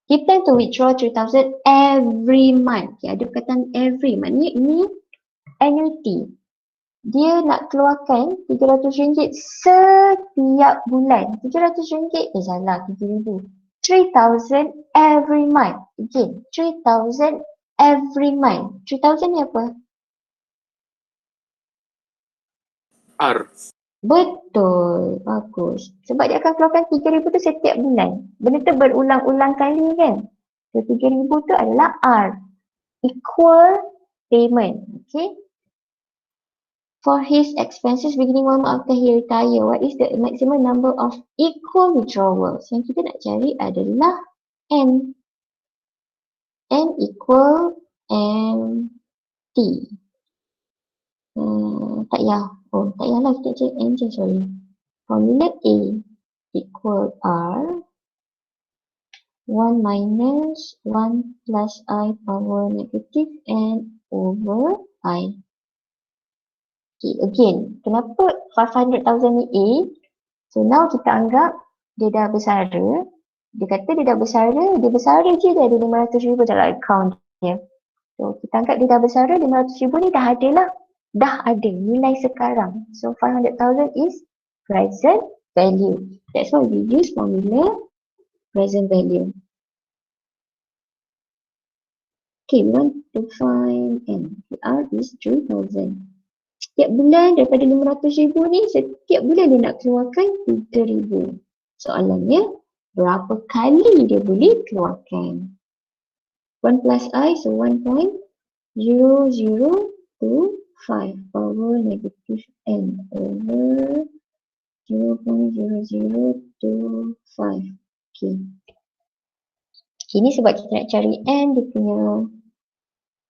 S1: He plan to withdraw 3,000 every month. Okay, ada perkataan every. Maknanya ini annuity. Dia nak keluarkan RM300 setiap bulan. RM300, salah, RM3,000. 3,000 every month. Again, 3,000 every month. 3,000 ni apa?
S2: R.
S1: Betul, bagus. Sebab dia akan keluarkan 3,000 tu setiap bulan. Benda tu berulang-ulang kali kan. So 3,000 tu adalah R. Equal payment. Okay. For his expenses beginning 1 month after he retire, what is the maximum number of equal withdrawals? Yang kita nak cari adalah N. N equal MT. Tak payah. Tak payahlah kita cari N je, sorry. Formula A equal R 1 minus 1 plus I power negative N over I. Okay, again, kenapa 500,000 ni A? So now kita anggap dia dah bersara. Dia kata dia dah bersara, dia bersara je dia ada 500,000 dalam akaun dia. So kita anggap dia dah bersara, 500,000 ni dah ada lah. Dah ada nilai sekarang. So 500,000 is present value. That's why we use formula present value. Okay, we want to find N. R is 3,000. Setiap bulan daripada 500,000 ni, setiap bulan dia nak keluarkan 3,000. Soalannya, berapa kali dia boleh keluarkan? 1 plus I, so 1.0025 power negative N over 0.0025. Okay. Ini sebab kita nak cari N, dia punya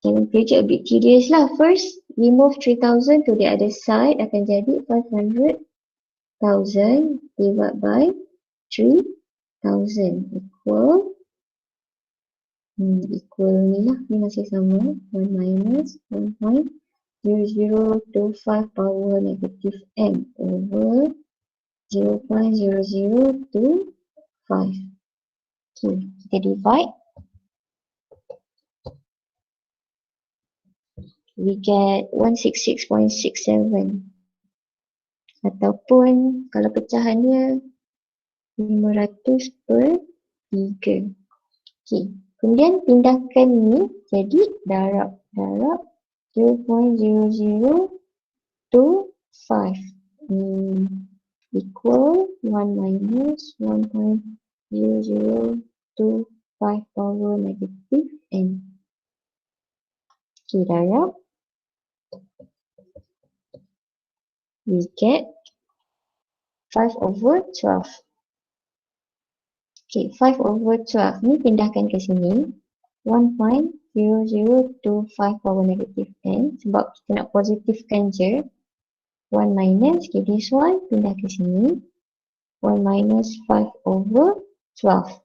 S1: jangan kerja a bit tedious lah. First, remove 3,000 to the other side akan jadi 500,000 divided by 3,000 equal ni lah, ni masih sama 1 minus 1.0025 power negative N over 0.0025. Okay, kita divide. We get 166.67 ataupun kalau pecahannya 500 per 3. Okay. Kemudian pindahkan ni jadi darab 0.0025 equal 1 minus 1.0025 power negative N. Okay, darab. We get 5 over 12. Okay, 5 over 12 ni pindahkan ke sini. 1.0025 power negative N sebab kita nak positifkan je. 1 minus, okay, this one pindah ke sini. 1 minus 5 over 12.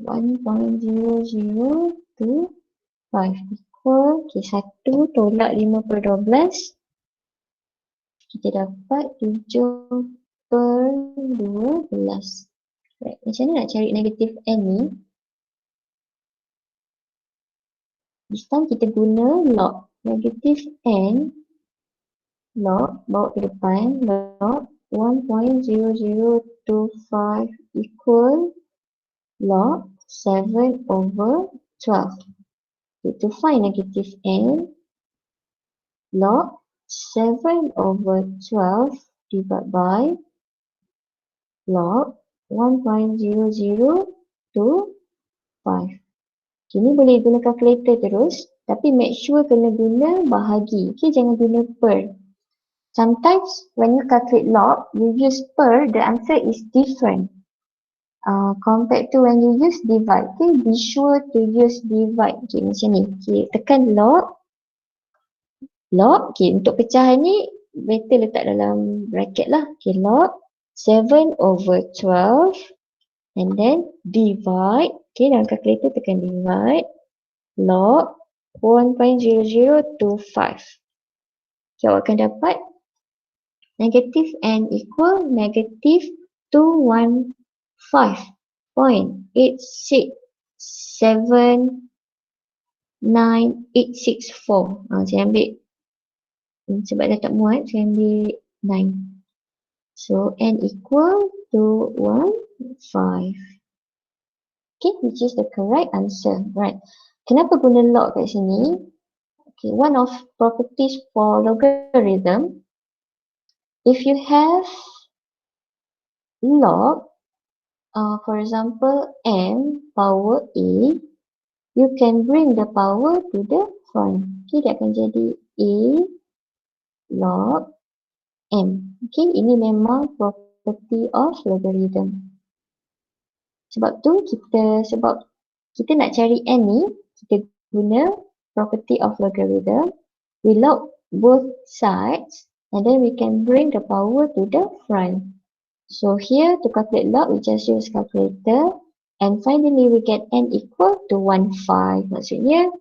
S1: 1.0025 equal, okay, 1 tolak 5 per 12. Kita dapat 7 per 12. Right. Macam mana nak cari negatif N ni? This time kita guna log. Negative n log, bawa ke depan, log 1.0025 equal log 7/12. To find negative n, log 7/12 divided by log 1.0025. Ini boleh guna calculator terus, tapi make sure kena guna bahagi. Okay, jangan guna per. Sometimes when you calculate log, you use per, the answer is different. Compared to when you use divide. Okay, be sure to use divide. Okay, macam ni. Okay, tekan log. Log, okay, untuk pecahan ni, better letak dalam bracket lah. Okay, log 7/12 and then divide. Okay, dalam calculator tekan divide. Log 1.0025. Okay, awak akan dapat negative n equal negative 215.8679864. Saya ambil sebab dah tak muat, saya ambil 9. So n equal 215. Okay, which is the correct answer. Right. Kenapa guna log kat sini? Okay, one of properties for logarithm, if you have log, for example, m power a, you can bring the power to the front. Okay, dia akan jadi a log m. Okay, ini memang property of logarithm. Sebab kita nak cari n ni, kita guna property of logarithm. We log both sides and then we can bring the power to the front. So here to calculate log, we just use calculator and finally we get n equal to 15. Maksudnya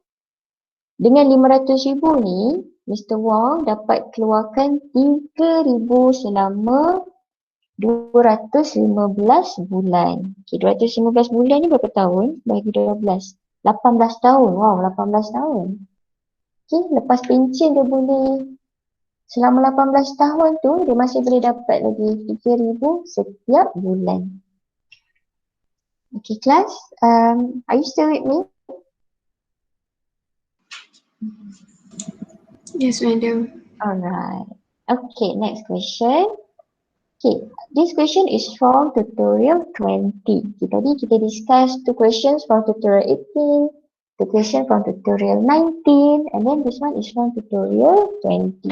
S1: dengan 500,000 ni, Mr. Wong dapat keluarkan 3,000 selama 215 bulan. Okay, 215 bulan ni berapa tahun? Bagi 12. 18 tahun. Wow, 18 tahun. Okay, lepas pencen dia boleh selama 18 tahun tu, dia masih boleh dapat lagi 3,000 setiap bulan. Okay, class. Are you still with me?
S4: Yes, madam.
S1: Alright. Okay, next question. Okay, this question is from tutorial 20. Okay, tadi kita discuss two questions from tutorial 18, two question from tutorial 19, and then this one is from tutorial 20.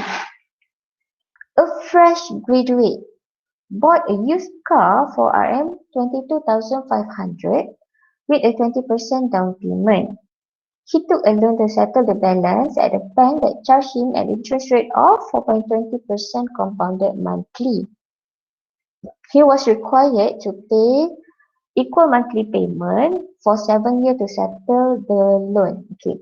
S1: A fresh graduate bought a used car for Rm 22,500 with a 20% down payment. He took a loan to settle the balance at a bank that charged him an interest rate of 4.20% compounded monthly. He was required to pay equal monthly payment for 7 years to settle the loan. Okay.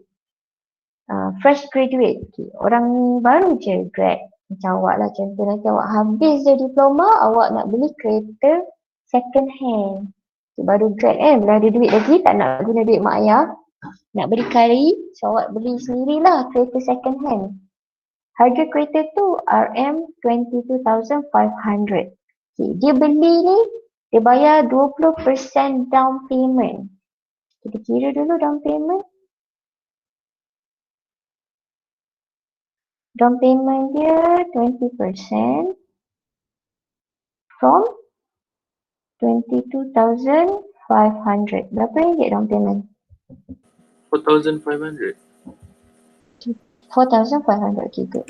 S1: Fresh graduate. Okay. Orang baru je grad. Macam awak lah, contoh nanti awak habis je diploma, awak nak beli kereta second hand. Okay, baru grad kan, bila ada duit lagi, tak nak guna duit mak ayah. Nak beli kari, so awak beli sendirilah kereta second hand. Harga kereta tu Rm 22,500. Okay, dia beli ni, dia bayar 20% down payment. Kita kira dulu down payment. Down payment dia 20% from 22,500. Berapa ringgit down payment?
S2: 4,500.
S1: 4,500. Okay, good.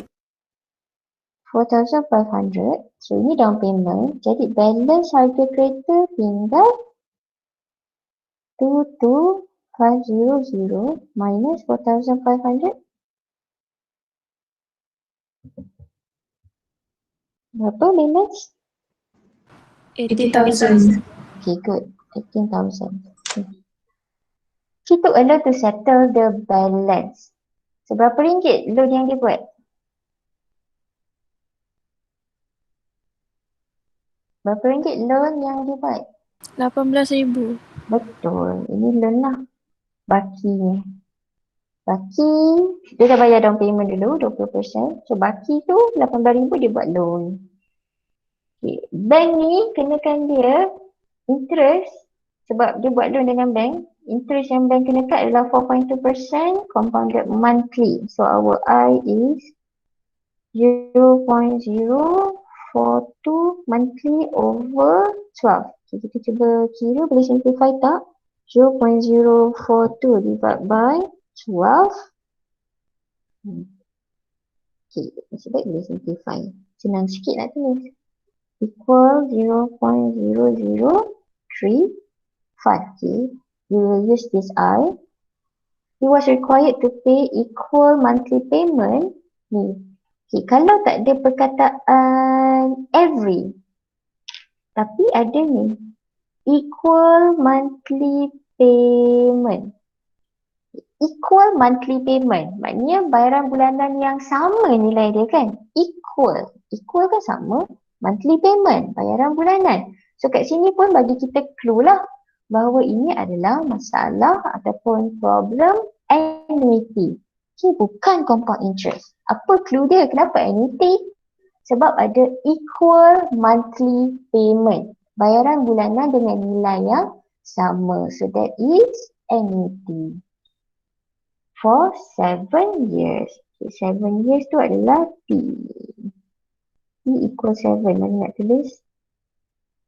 S1: 4,500. So ini down payment. Jadi balance harga kereta tinggal 22,500 minus 4,500. Berapa balance?
S4: 80,000.
S1: Okay, good. 18,000. Okay. He took a loan to settle the balance. Seberapa ringgit loan yang dia buat? Berapa ringgit loan yang dia buat?
S3: 18,000.
S1: Betul. Ini loan lah. Bakinya. Baki, dia dah bayar down payment dulu 20%. So baki tu 18,000 dia buat loan. Okay. Bank ni kenakan dia interest sebab dia buat loan dengan bank. Interest yang bank kenakan adalah 4.2% compounded monthly. So our I is 0.042 monthly over 12. Okay, kita cuba kira boleh simplify tak? 0.042 divided by 12. Okay, nasib baik boleh simplify. Senang sikit nak tulis. Equal 0.0035. Okay, we will use this I. He was required to pay equal monthly payment. Ni. Okay, kalau tak ada perkataan every, tapi ada ni. Equal monthly payment. Equal monthly payment. Maknanya bayaran bulanan yang sama nilai dia kan? Equal. Equal kan sama. Monthly payment. Bayaran bulanan. So kat sini pun bagi kita clue lah. Bahawa ini adalah masalah ataupun problem annuity. Okay, bukan compound interest. Apa clue dia? Kenapa annuity? Sebab ada equal monthly payment. Bayaran bulanan dengan nilai yang sama. So that is annuity. For 7 years. Okay, 7 years tu adalah T. T equal 7. Mana nak tulis?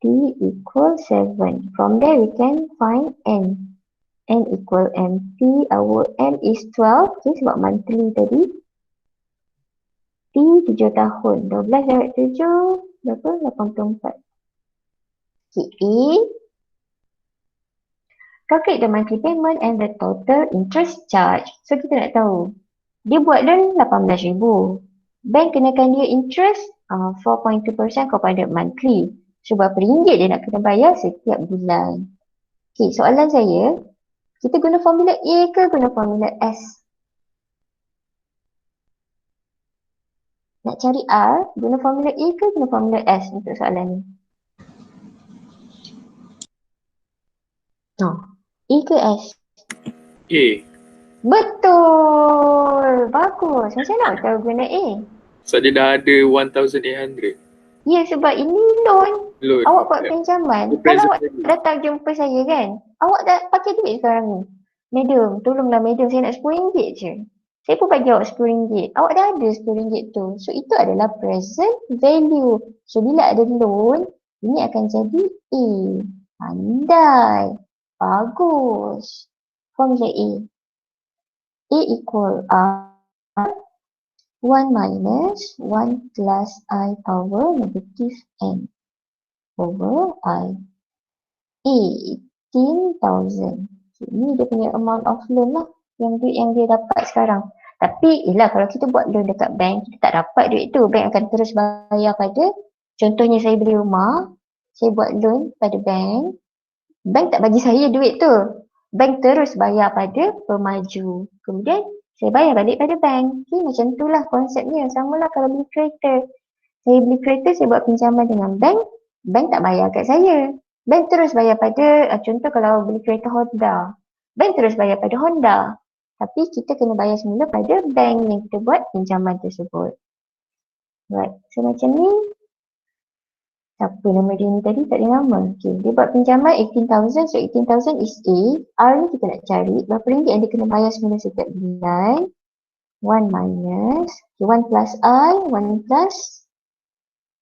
S1: T equal 7. From there we can find N. N equal M. T, our M is 12. Okay, sebab monthly tadi. T 7 tahun. 12 darab 7. Berapa? 84. Okay, A. Calculate the monthly payment and the total interest charge. So kita nak tahu. Dia buat loan 18,000. Bank kenakan dia interest 4.2% compounded monthly. So berapa ringgit dia nak kena bayar setiap bulan. Okay, soalan saya. Kita guna formula A ke guna formula S? Nak cari R, guna formula A ke guna formula S untuk soalan ni? A ke S?
S2: A.
S1: Betul! Bagus. Macam mana awak tahu guna A?
S2: So dia dah ada 1,800
S1: Ya, sebab ini loan.
S2: loan.
S1: Awak buat pinjaman. Kalau awak
S2: Present value.
S1: datang jumpa saya kan, awak dah pakai duit sekarang ni. Madam, tolonglah madam, saya nak RM10 je. Saya pun bagi awak RM10. Awak dah ada RM10 tu. So itu adalah present value. So bila ada loan, ini akan jadi A. Pandai. Bagus. Formula A. A equal R 1 minus 1 plus I power negative N over I. A 18,000. Ini dia punya amount of loan lah. Yang duit yang dia dapat sekarang. Tapi yelah kalau kita buat loan dekat bank, kita tak dapat duit tu. Bank akan terus bayar pada, contohnya saya beli rumah, saya buat loan pada bank. Bank tak bagi saya duit tu. Bank terus bayar pada pemaju. Kemudian saya bayar balik pada bank. Okay, macam tu lah konsepnya. Sama lah kalau beli kereta. Saya beli kereta, saya buat pinjaman dengan bank. Bank tak bayar kat saya. Bank terus bayar pada, contoh kalau beli kereta Honda. Bank terus bayar pada Honda. Tapi kita kena bayar semula pada bank yang kita buat pinjaman tersebut. Right. So macam ni. Siapa nama dia ni tadi? Tak ada nama. Okay. Dia buat pinjaman 18,000. So 18,000 is A. R ni kita nak cari. Berapa ringgit yang dia kena bayar semula setiap bulan. 1 minus. Okay, 1 plus I. 1 plus.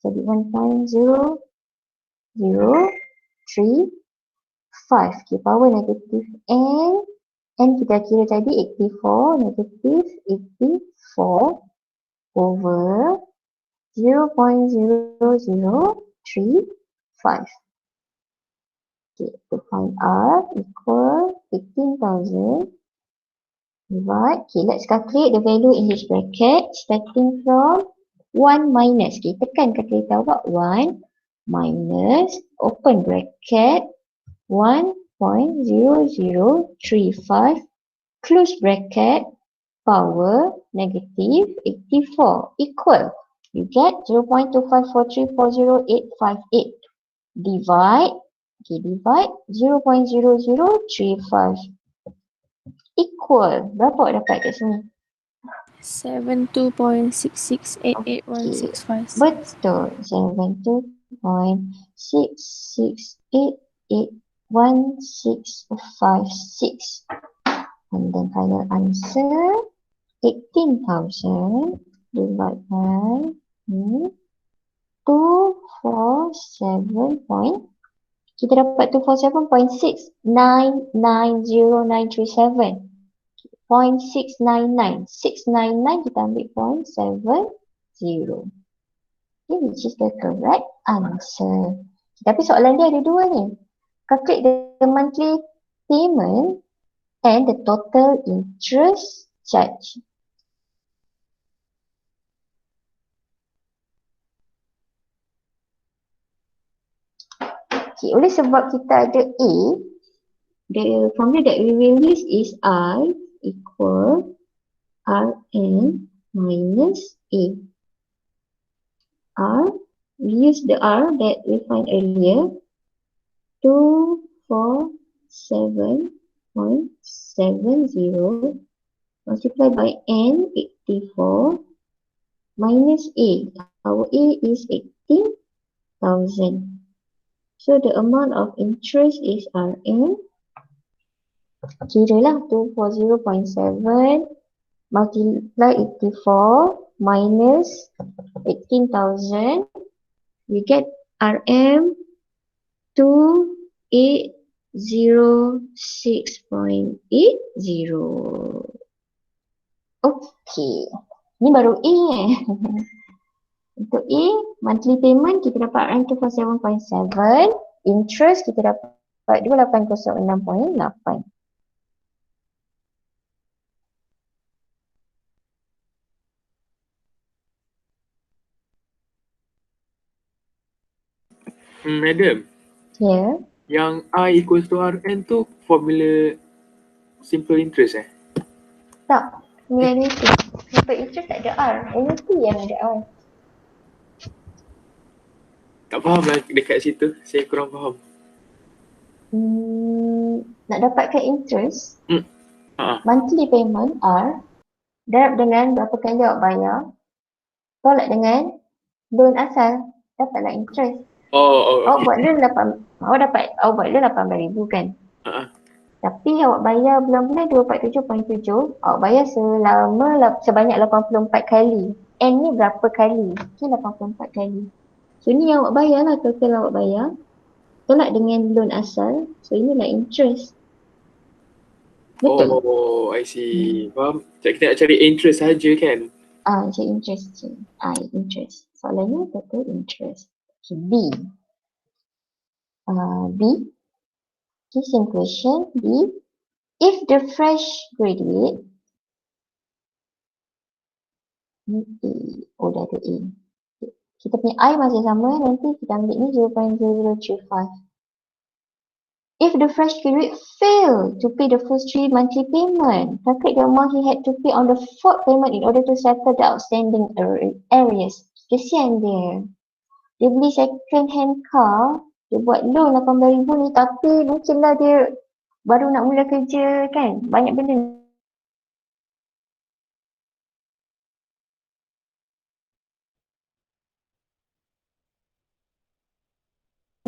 S1: Jadi 1.003. Okay, power negative N. N kita kira tadi 84. Negative 84. Over 0.0035. Okay, to find R equal 18,000 divide. Okay, let's calculate the value in this bracket starting from 1 minus. Okay, tekan calculator awak 1 minus open bracket 1.0035 close bracket power negative 84 equal. You get 0.254340858 divide. Okay, divide 0.0035 equal. Berapa awak dapat kat sini?
S3: 72.66881656.
S1: Betul. 72.66881656. And then final answer 18,000 divided by 247 point. Kita dapat 247.6990,937. 0.699. 699 kita ambil 0.70. Okay, which is the correct answer. Tapi soalan dia ada dua ni. Calculate the monthly payment and the total interest charge. Okay, oleh sebab kita ada A, the formula that we will use is I equal Rn minus A. R, we use the R that we find earlier, 247.70 multiplied by N, 84, minus A. Our A is 18,000. So the amount of interest is Rn. Kira lah 240.7 multiply 84 minus 18,000. We get Rm 2806.80. Okay. Ni baru A Untuk A, monthly payment kita dapat Rm 247.7. Interest kita dapat 2806.8.
S2: Madam,
S1: Ya.
S2: yang I equals to Rn tu formula simple interest
S1: Tak. Ni annuity. Simple interest tak ada R. Annuity yang ada R.
S2: Tak faham lah dekat situ, saya kurang faham.
S1: Nak dapatkan interest,
S2: Ha.
S1: monthly payment R, darab dengan berapa kali awak bayar, tolak dengan loan asal, dapatlah interest. Awak buat loan 8, awak buat loan 18,000 kan?
S2: Ha.
S1: Tapi awak bayar bulan-bulan 247.7, awak bayar sebanyak 84 kali. N ni berapa kali? Okay, 84 kali. So ni yang awak bayar lah, total awak bayar. Tolak dengan loan asal, so inilah interest. Betul?
S2: Oh, I see. Faham? Kita nak cari interest saja kan?
S1: Macam interest je. Interest. Soalannya total interest. Okay, B. B. Okay, same question. B. If the fresh graduate, dah ada A. Kita punya I masih sama, nanti kita ambil ni 0.0035. If the fresh graduate failed to pay the first 3 monthly payment, calculate the amount he had to pay on the 4th payment in order to settle the outstanding areas. Kesian dia. Dia beli second hand car, dia buat loan 18,000 ni, tapi mungkinlah dia baru nak mula kerja kan. Banyak benda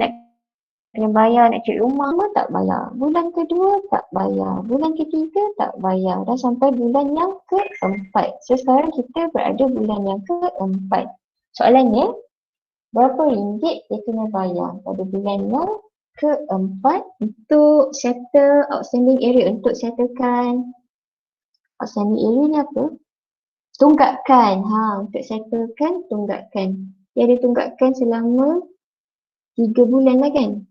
S1: nak kena bayar, nak cari rumah pun tak bayar. Bulan kedua tak bayar. Bulan ketiga tak bayar. Dah sampai bulan yang keempat. So sekarang kita berada bulan yang keempat. Soalannya, berapa ringgit dia kena bayar pada bulan yang keempat untuk settle outstanding area, untuk settlekan outstanding area ni apa? Tunggakan. Untuk settlekan tunggakan. Dia ada tunggakan selama 3 bulan lah kan?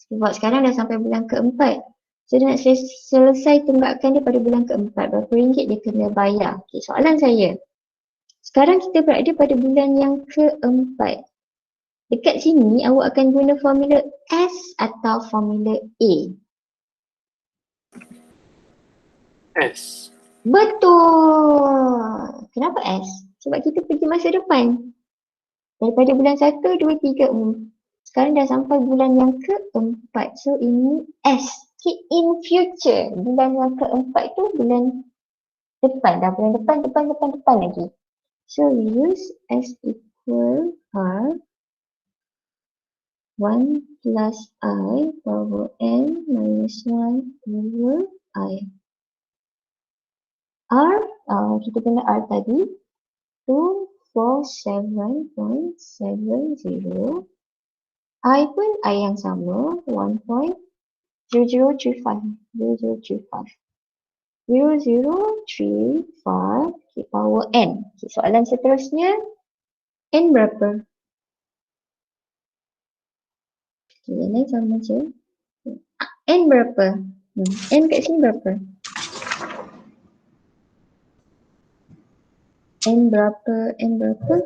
S1: Sebab sekarang dah sampai bulan keempat. So dia nak selesai tunggakan dia pada bulan keempat. Berapa ringgit dia kena bayar? Okay, soalan saya. Sekarang kita berada pada bulan yang keempat. Dekat sini awak akan guna formula S atau formula A?
S2: S.
S1: Betul. Kenapa S? Sebab kita pergi masa depan. Daripada bulan 1, 2, 3, 4. Sekarang dah sampai bulan yang keempat. So ini S. Okay, in future, bulan yang keempat tu bulan depan dah, bulan depan lagi. So we use S equal R 1 plus I power n minus 1 over I. R, kita guna R tadi, 247.70. I pun I yang sama, 1.0035. 0035 okay, power n. Okay, soalan seterusnya, n berapa? Okay, yang lain sama je. N berapa? N kat sini berapa? N berapa?
S4: 81.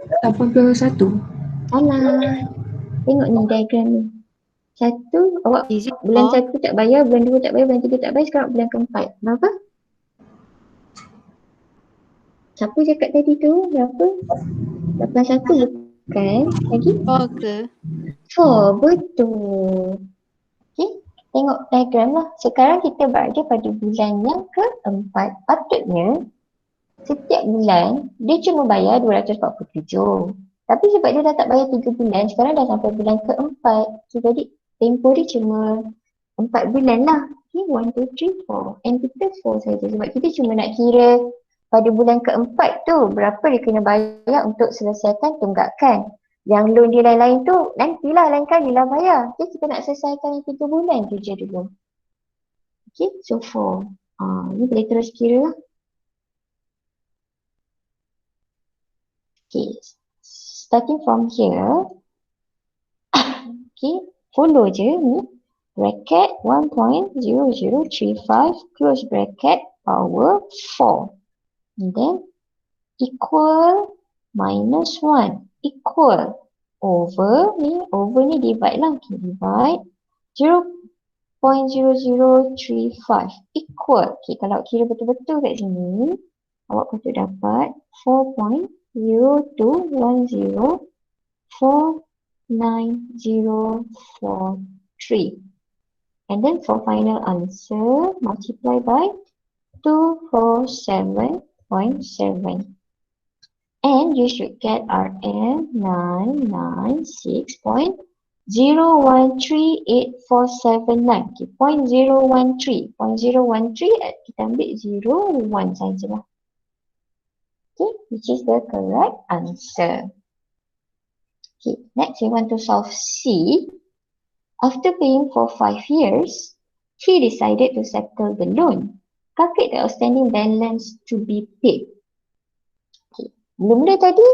S1: Alah. Tengok ni diagram ni. Satu, awak
S5: Is it
S1: bulan
S5: all?
S1: satu tak bayar, bulan dua tak bayar, bulan tiga tak bayar, sekarang bulan keempat. Berapa? Siapa cakap tadi tu? Berapa? 81 bukan? Lagi?
S5: Oh ke?
S1: 4, betul. Okay, tengok diagram lah. Sekarang kita berada pada bulan yang keempat. Patutnya, setiap bulan, dia cuma bayar 247. Tapi sebab dia dah tak bayar 3 bulan, sekarang dah sampai bulan keempat. So, jadi tempoh dia cuma 4 bulan lah. Okay, 1, 2, 3, 4. And kita 4 saja. Sebab kita cuma nak kira pada bulan keempat tu berapa dia kena bayar untuk selesaikan tunggakan. Yang loan dia lain-lain tu nantilah lain kali lah bayar. Okay, kita nak selesaikan yang 3 bulan tu je dulu. Okay, so 4. Ni boleh terus kira lah. Okay, starting from here. Okay, follow je ni. Bracket 1.0035 close bracket power 4. And then equal minus 1 equal over ni divide lah. Okay, divide 0.0035 equal. Okay, kalau kira betul-betul kat sini, awak patut dapat 4.02104943. And then for final answer, multiply by 247.7. And you should get RM 996.013849. Okay, 0.013. 0.013 kita ambil 0.1 sajalah. Okay, which is the correct answer. Okay, next we want to solve C. After paying for 5 years, he decided to settle the loan. Calculate the outstanding balance to be paid. Okay, mula-mula tadi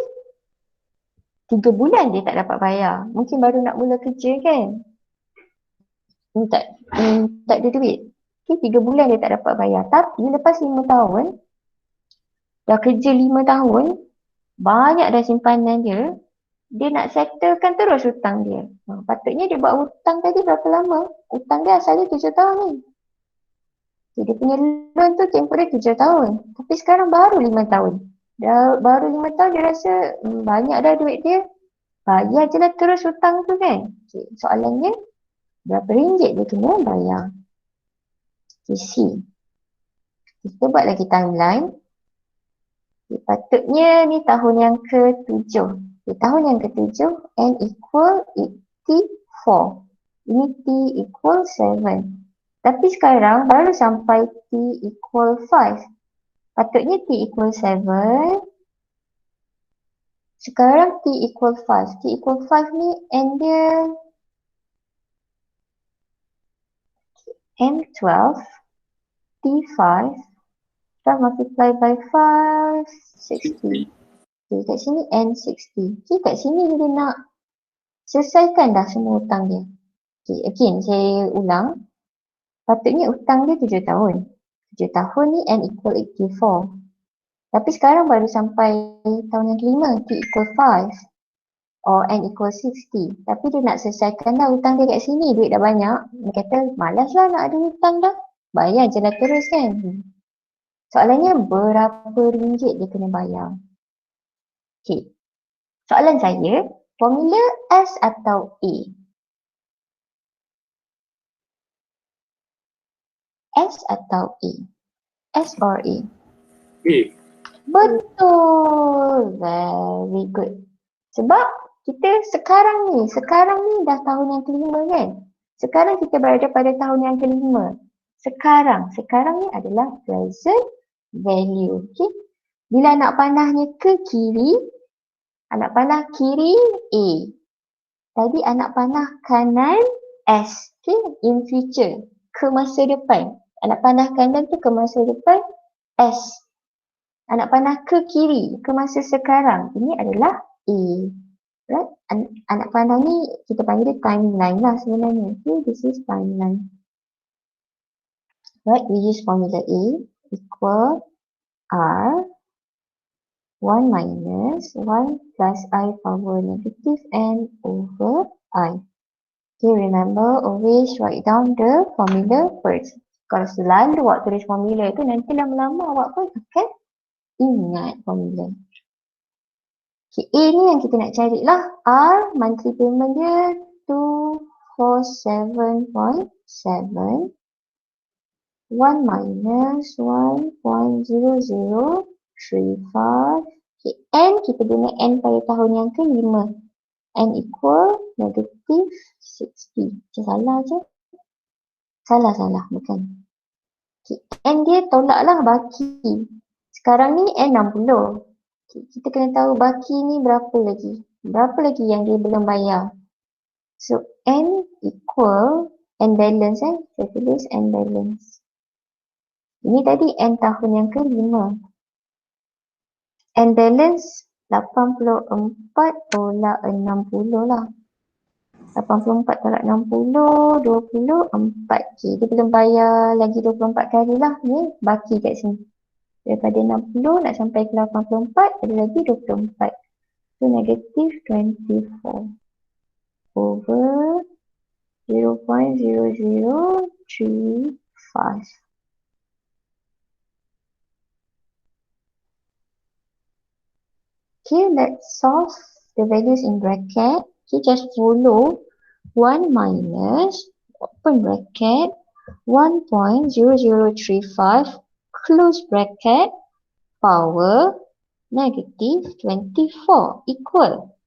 S1: 3 bulan dia tak dapat bayar. Mungkin baru nak mula kerja kan. Tak ada duit. Okay, 3 bulan dia tak dapat bayar. Tapi lepas 5 tahun, dah kerja 5 tahun, banyak dah simpanan dia, dia nak settlekan terus hutang dia. Patutnya dia buat hutang tadi berapa lama? Hutang dia asalnya 7 tahun ni. Okay, dia punya loan tu tempoh dia 7 tahun. Tapi sekarang baru 5 tahun. Baru 5 tahun dia rasa banyak dah duit dia. Bayar je lah terus hutang tu kan. Okay, soalannya berapa ringgit dia kena bayar? Okay, C. Kita buat lagi timeline. Okay, patutnya ni tahun yang ke-7. Okay, tahun yang ke-7 N equal T4. Ini T equal 7. Tapi sekarang baru sampai T equal 5. Patutnya T equal 7. Sekarang T equal 5. T equal 5 ni N dia M12 T5 dah multiply by 5 60. Okay, kat sini N60. Okay, kat sini dia nak selesaikan dah semua hutang dia. Okay, again saya ulang. Patutnya hutang dia 7 tahun. 7 tahun ni N equal 84. Tapi sekarang baru sampai tahun yang kelima, T equal 5. Or N equal 60. Tapi dia nak selesaikan dah hutang dia kat sini. Duit dah banyak. Dia kata, malas lah nak ada hutang dah. Bayar je lah terus kan. Soalannya berapa ringgit dia kena bayar? Okay. Soalan saya, formula S atau A? S atau A? S or A?
S2: A.
S1: Betul. Very good. Sebab kita sekarang ni dah tahun yang kelima kan? Sekarang kita berada pada tahun yang kelima. Sekarang ni adalah present value. Okay? Bila anak panahnya ke kiri, anak panah kiri A. Tadi anak panah kanan S. Okay? In future. Ke masa depan. Anak panah kanan tu ke masa depan S. Anak panah ke kiri, ke masa sekarang. Ini adalah A. Right? Anak panah ni kita panggil dia timeline lah sebenarnya. Okay, this is timeline. Right, we use formula A equal R 1 minus 1 plus I power negative N over I. Okay, remember always write down the formula first. Kalau selalu awak tulis formula tu nanti lama-lama awak pun akan ingat formula. Okay, A ni yang kita nak cari lah. R, monthly payment dia 247.7. 1 minus 1.0035. Okay, N kita guna N pada tahun yang ke-5. N equal negative 60. Macam salah je. Salah, bukan. Okay, N dia tolak lah baki. Sekarang ni N 60. Kita kena tahu baki ni berapa lagi. Berapa lagi yang dia belum bayar. So, N equal N balance Saya tulis N balance. Ini tadi N tahun yang ke-5. N balance 84 tolak 60 lah. 84 tolak 60, 24. Okay, dia belum bayar lagi 24 kali lah. Ni baki kat sini. Daripada 60 nak sampai ke 84, ada lagi 24. So, negative 24 over 0.0035. Okay, let's solve the values in bracket. Okay, just follow 1 minus, open bracket, 1.0035, close bracket, power, negative 24 equal.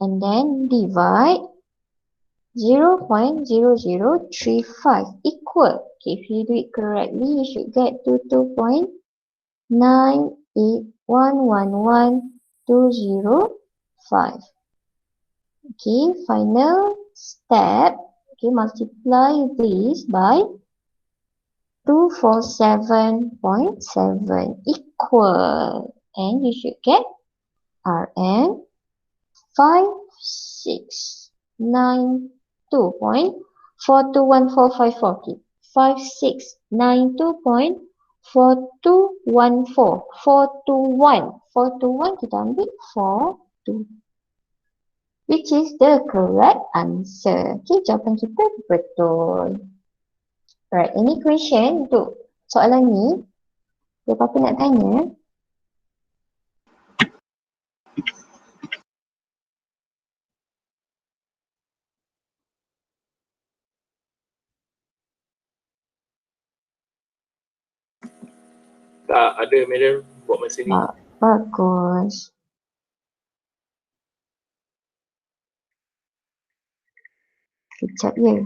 S1: And then divide 0.0035 equal. Okay, if you do it correctly, you should get to 2.98111.205. Okay, final step. Okay, multiply this by 247.7 equal. And you should get Rn 5692.421454. Okay, 5692.4214. 421 kita ambil 42. Which is the correct answer. Okay, jawapan kita betul. Alright, any question untuk soalan ni? Ada apa-apa nak tanya?
S2: Tak ada, madam, buat masa ni.
S1: Bagus. Kejap ya.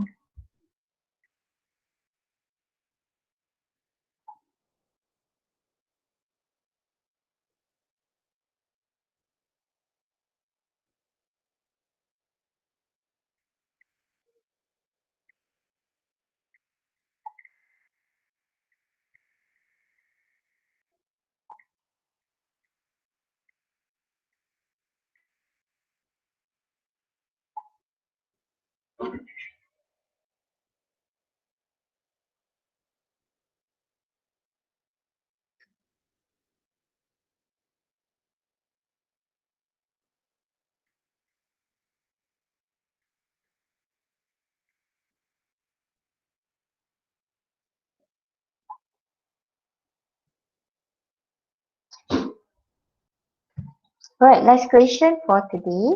S1: Alright, last question for today.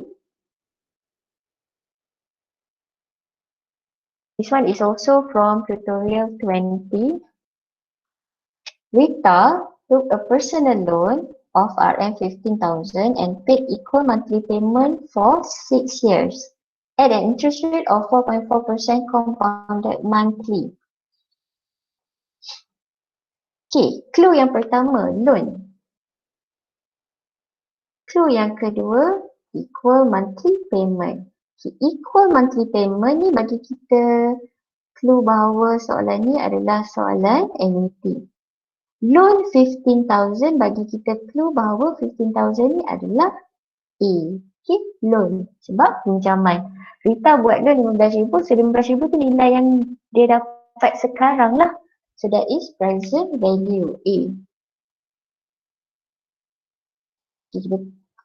S1: This one is also from tutorial 20. Rita took a personal loan of RM 15,000 and paid equal monthly payment for 6 years at an interest rate of 4.4% compounded monthly. Okay, clue yang pertama, loan. Clue yang kedua, equal monthly payment. Okay, equal monthly payment ni bagi kita clue bahawa soalan ni adalah soalan annuity. Loan 15,000 bagi kita clue bahawa 15,000 ni adalah A. Okay, loan. Sebab pinjaman. Rita buat loan 15,000, so 15,000 tu nilai yang dia dapat sekarang lah. So that is present value A. Okay, kita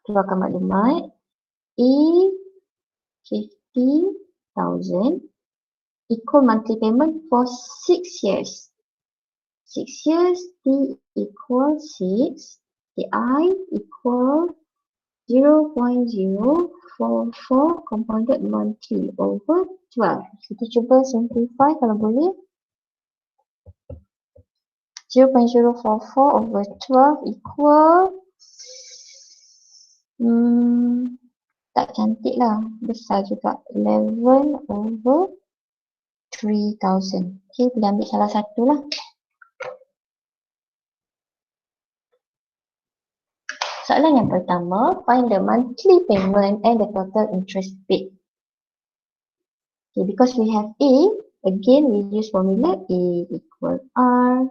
S1: keluarkan maklumat. A 50,000 equal monthly payment for 6 years. 6 years, T equal 6, I equal 0.044 compounded monthly over 12. Kita cuba simplify kalau boleh. 0.044 over 12 equal tak cantik lah, besar juga, 11 over 3,000. Okay, boleh ambil salah satu lah. Soalan yang pertama, find the monthly payment and the total interest paid. Okay, because we have A, again we use formula A equal R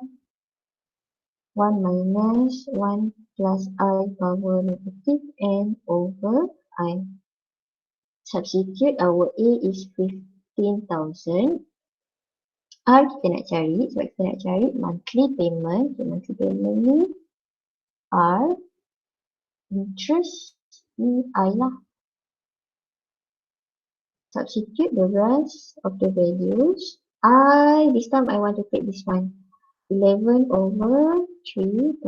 S1: 1 minus 1 plus I power negative N over I. Substitute our A is 15,000. R kita nak cari, sebab kita nak cari monthly payment. Okay, monthly payment ni R, interest ni I lah. Substitute the rest of the values. This time I want to take this one. 11 over 3,000.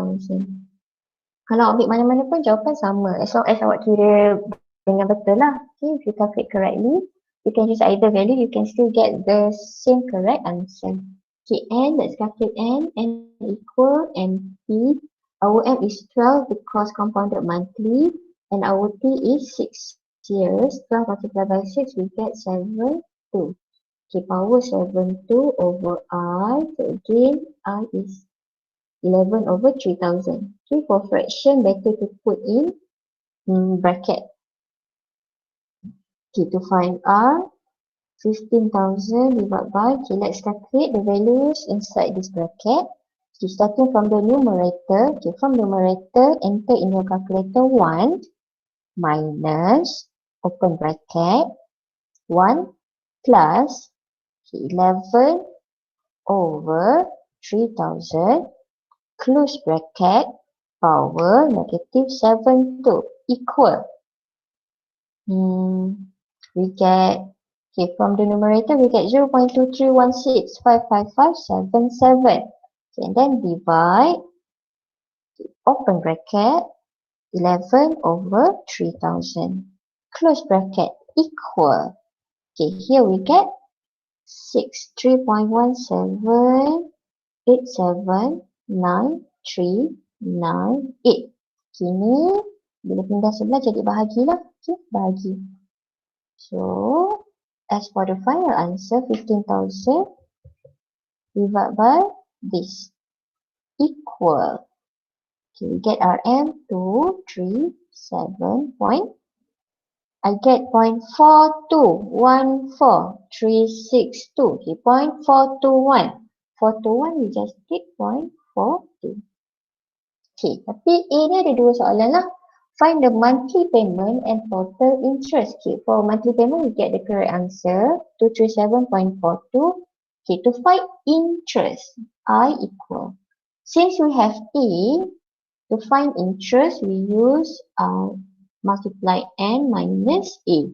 S1: Kalau ambil mana-mana pun jawapan sama. As long as awak kira dengan betul lah. Okay, if you calculate correctly, you can use either value, you can still get the same correct answer. Okay, N, let's calculate N. N equal NP. Our M is 12 because compounded monthly. And our T is 6 years. 12 multiplied by 6, we get 7, 2. Okay, power 7, 2 over I. So again, I is 11 over 3,000. Okay, for fraction, better to put in bracket. Okay, to find R, 15,000 divided by, okay, let's calculate the values inside this bracket. Okay, starting from the numerator. Okay, from numerator, enter in your calculator 1 minus, open bracket, 1 plus, okay, 11 over 3,000, close bracket, power negative 7 to equal. We get, okay, from the numerator we get 0.231655577. Okay, and then divide, open bracket, 11 over 3,000, close bracket, equal. Okay, here we get 3.17879398. Kini bila pindah sebelah jadi bahagilah. Okay, bahagi. So, as for the final answer, 15,000 divided by this equal. Okay, we get RM 237 point. I get 0.4214,362. Okay, 0.421. 421 we just take 0.42. Okay, tapi A ni ada dua soalan lah. Find the monthly payment and total interest. Okay, for monthly payment we get the correct answer 237.42. Okay, to find interest, I equal. Since we have A, to find interest we use multiply N minus A.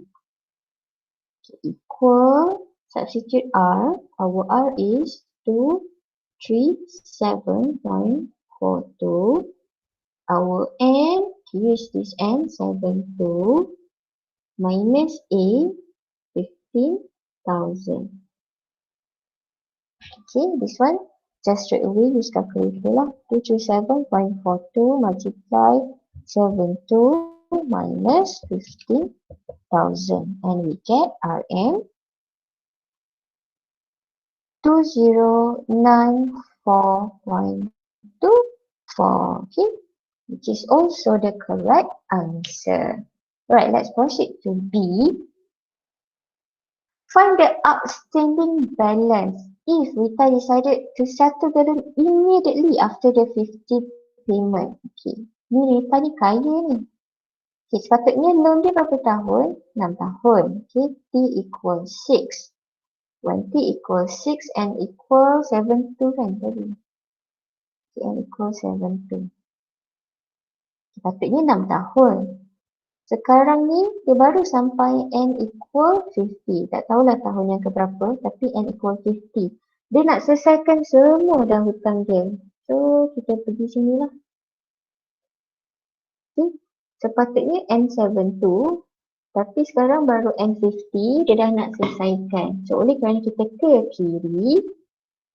S1: Okay, equal, substitute R. Our R is 237.42. Our N, use this N, 72 minus A, 15,000. Okay, this one just straight away use calculator lah. 237.42 multiply 72 minus 15,000 and we get RM 2094.24, okay, which is also the correct answer. Right, let's proceed to B. Find the outstanding balance if Rita decided to settle the loan immediately after the 50 payment. Okay, ni Rita ni kaya ni. Okay, sepatutnya loan dia berapa tahun? 6 tahun. Okay, T equals 6. When T equals 6 and equals 72 kan tadi. Okay, and equals 72. Sepatutnya 6 tahun. Sekarang ni dia baru sampai n equal 50. Tak tahulah tahun yang keberapa tapi n equal 50. Dia nak selesaikan semua dah hutang dia. So kita pergi sini lah. Okay. Sepatutnya n72 tapi sekarang baru n50 dia dah nak selesaikan. So oleh kerana kita ke kiri,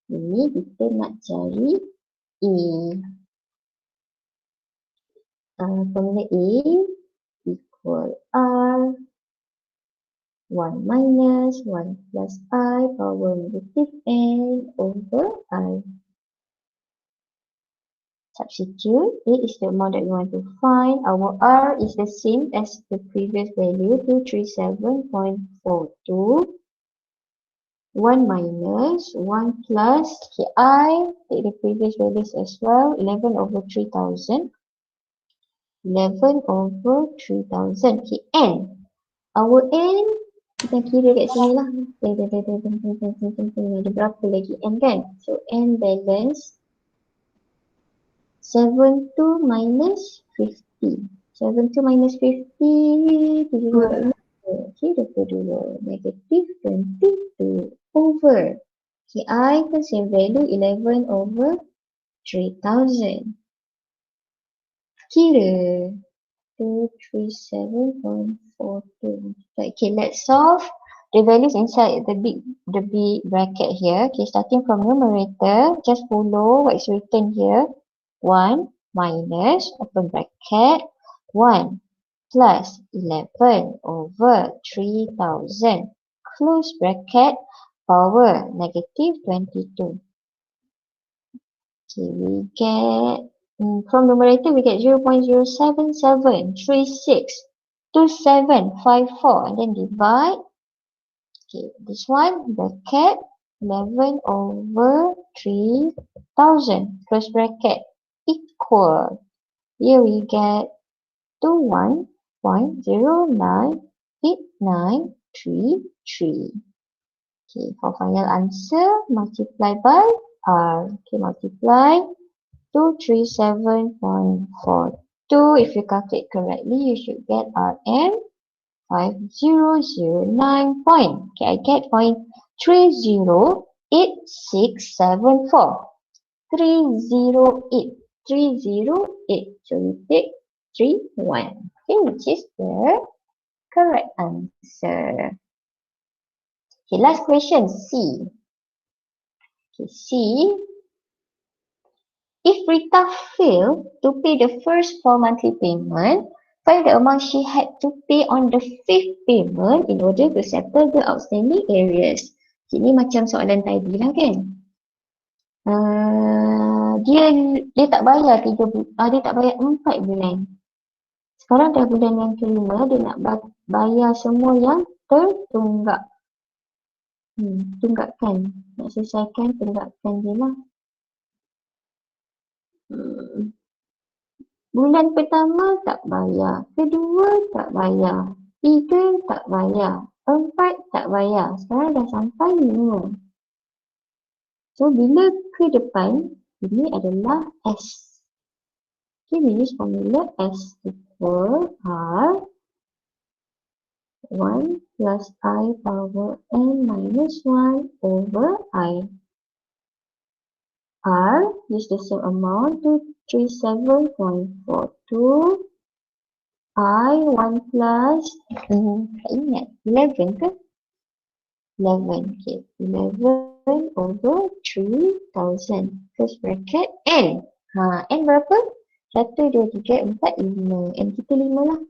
S1: ini kita nak cari E. Formula E equal R 1 minus 1 plus I power negative n over I. Substitute, A is the amount that we want to find. Our R is the same as the previous value, 237.42. 1 minus 1 plus, okay, I take the previous values as well, 11 over 3,000. 11 over 3,000. Okay, N. Our N, kita kira kat sini lah. Ada berapa lagi N kan? So, N balance 72 minus 50. 72 minus 50, 72. Okay, 22. Negative 22 over. Okay, I kan same value 11 over 3,000. Kira 237.42. Okay, let's solve the values inside the big bracket here. Okay, starting from numerator, just follow what is written here. 1 minus, open bracket, 1 plus 11 over 3,000, close bracket, power negative 22. Okay, we get, from numerator we get 0.077362754 and then divide. Okay, this one, bracket, 11 over 3,000, close bracket, equal. Here we get 21.098933. Okay, for final answer, multiply by R. Okay, multiply 237.42. If you calculate correctly, you should get RM 5009 point. Okay, I get point 308674. 308. 308. So we take 31. Okay, which is the correct answer. Okay, last question, C. Okay, C. If Rita failed to pay the first 4 monthly payment, find the amount she had to pay on the 5th payment in order to settle the outstanding arrears. Ini macam soalan tadi lah kan. Dia tak bayar 3 bulan, dia tak bayar 4 bulan. Sekarang dah bulan yang kelima, dia nak bayar semua yang tertunggak. Tunggakan. Nak selesaikan tunggakan dia lah. Bulan pertama tak bayar, kedua tak bayar, 3 tak bayar, 4 tak bayar. Sekarang dah sampai 5. So, bila ke depan, ini adalah S. Okay, we use formula S equal R 1 plus I power n minus 1 over I. R is the same amount, 237.42. I 1 plus, tak ingat, 11 ke? 11. Okay, 11 over 3,000. Close bracket N. N berapa? 1, 2, 3, 4, 5. N kita 5 lah.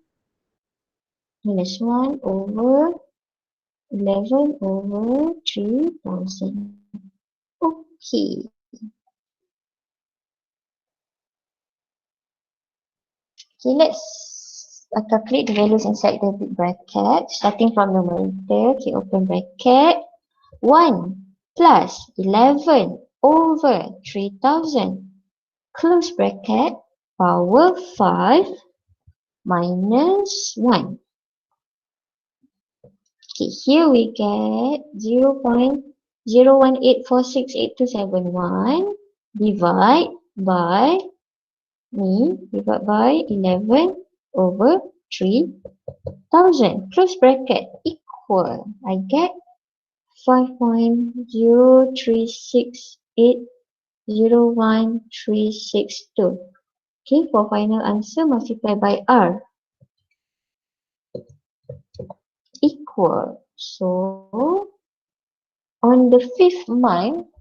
S1: Minus 1 over 11 over 3,000. Okay. Okay, let's calculate the values inside the big bracket. Starting from numerator, okay, open bracket. 1 plus 11 over 3,000. Close bracket. Power 5 minus 1. Okay, here we get 0.018468271 divide by 11 over 3,000. Close bracket equal. I get 5.036801362. Okay, for final answer multiply by R equal. So on the 5th month,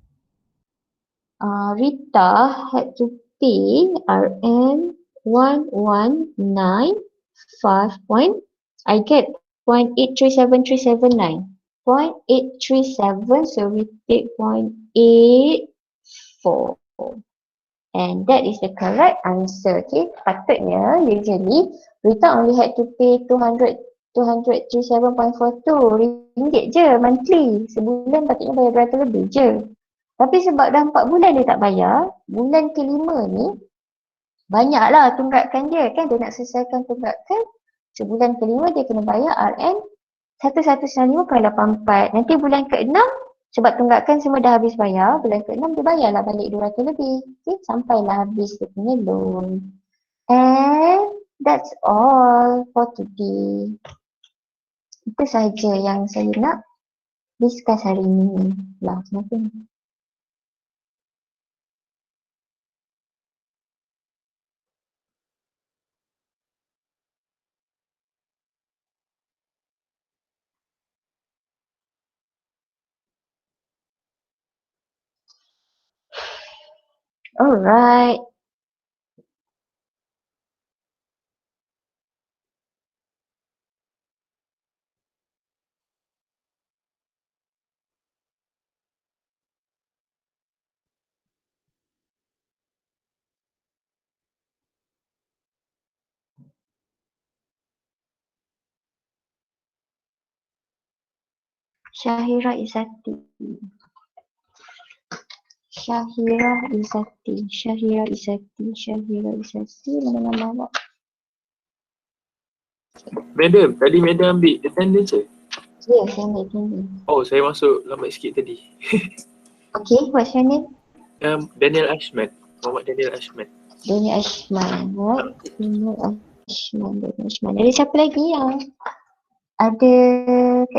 S1: Rita had to pay RM 1195 I get 0.837379. 0.837, so we take 0.84. And that is the correct answer. Okay, patutnya usually Rita only had to pay 237.42 ringgit je monthly. Sebulan patutnya bayar 200 lebih je. Tapi sebab dah 4 bulan dia tak bayar, bulan kelima ni banyaklah tunggakan dia kan, dia nak selesaikan tunggakan. Sebulan kelima dia kena bayar RM 1195.84. Nanti bulan ke-6 sebab tunggakan semua dah habis bayar, bulan ke-6 dia bayarlah balik 200 lebih. Okay, sampailah habis dia punya loan. And that's all for today. Itu sahaja yang saya nak discuss hari ini. Lah, kenapa ni? Alright. Syahira Izzati. Mana nama awak?
S2: Madam, tadi madam ambil attendance je?
S1: Ya, saya ambil tinggi.
S2: Oh, saya masuk lambat sikit tadi.
S1: Okay, what's your name?
S2: Daniel Ashman. Muhammad Daniel Ashman.
S1: Daniel Ashman. Right? Daniel Ashman. Dari siapa lagi yang ada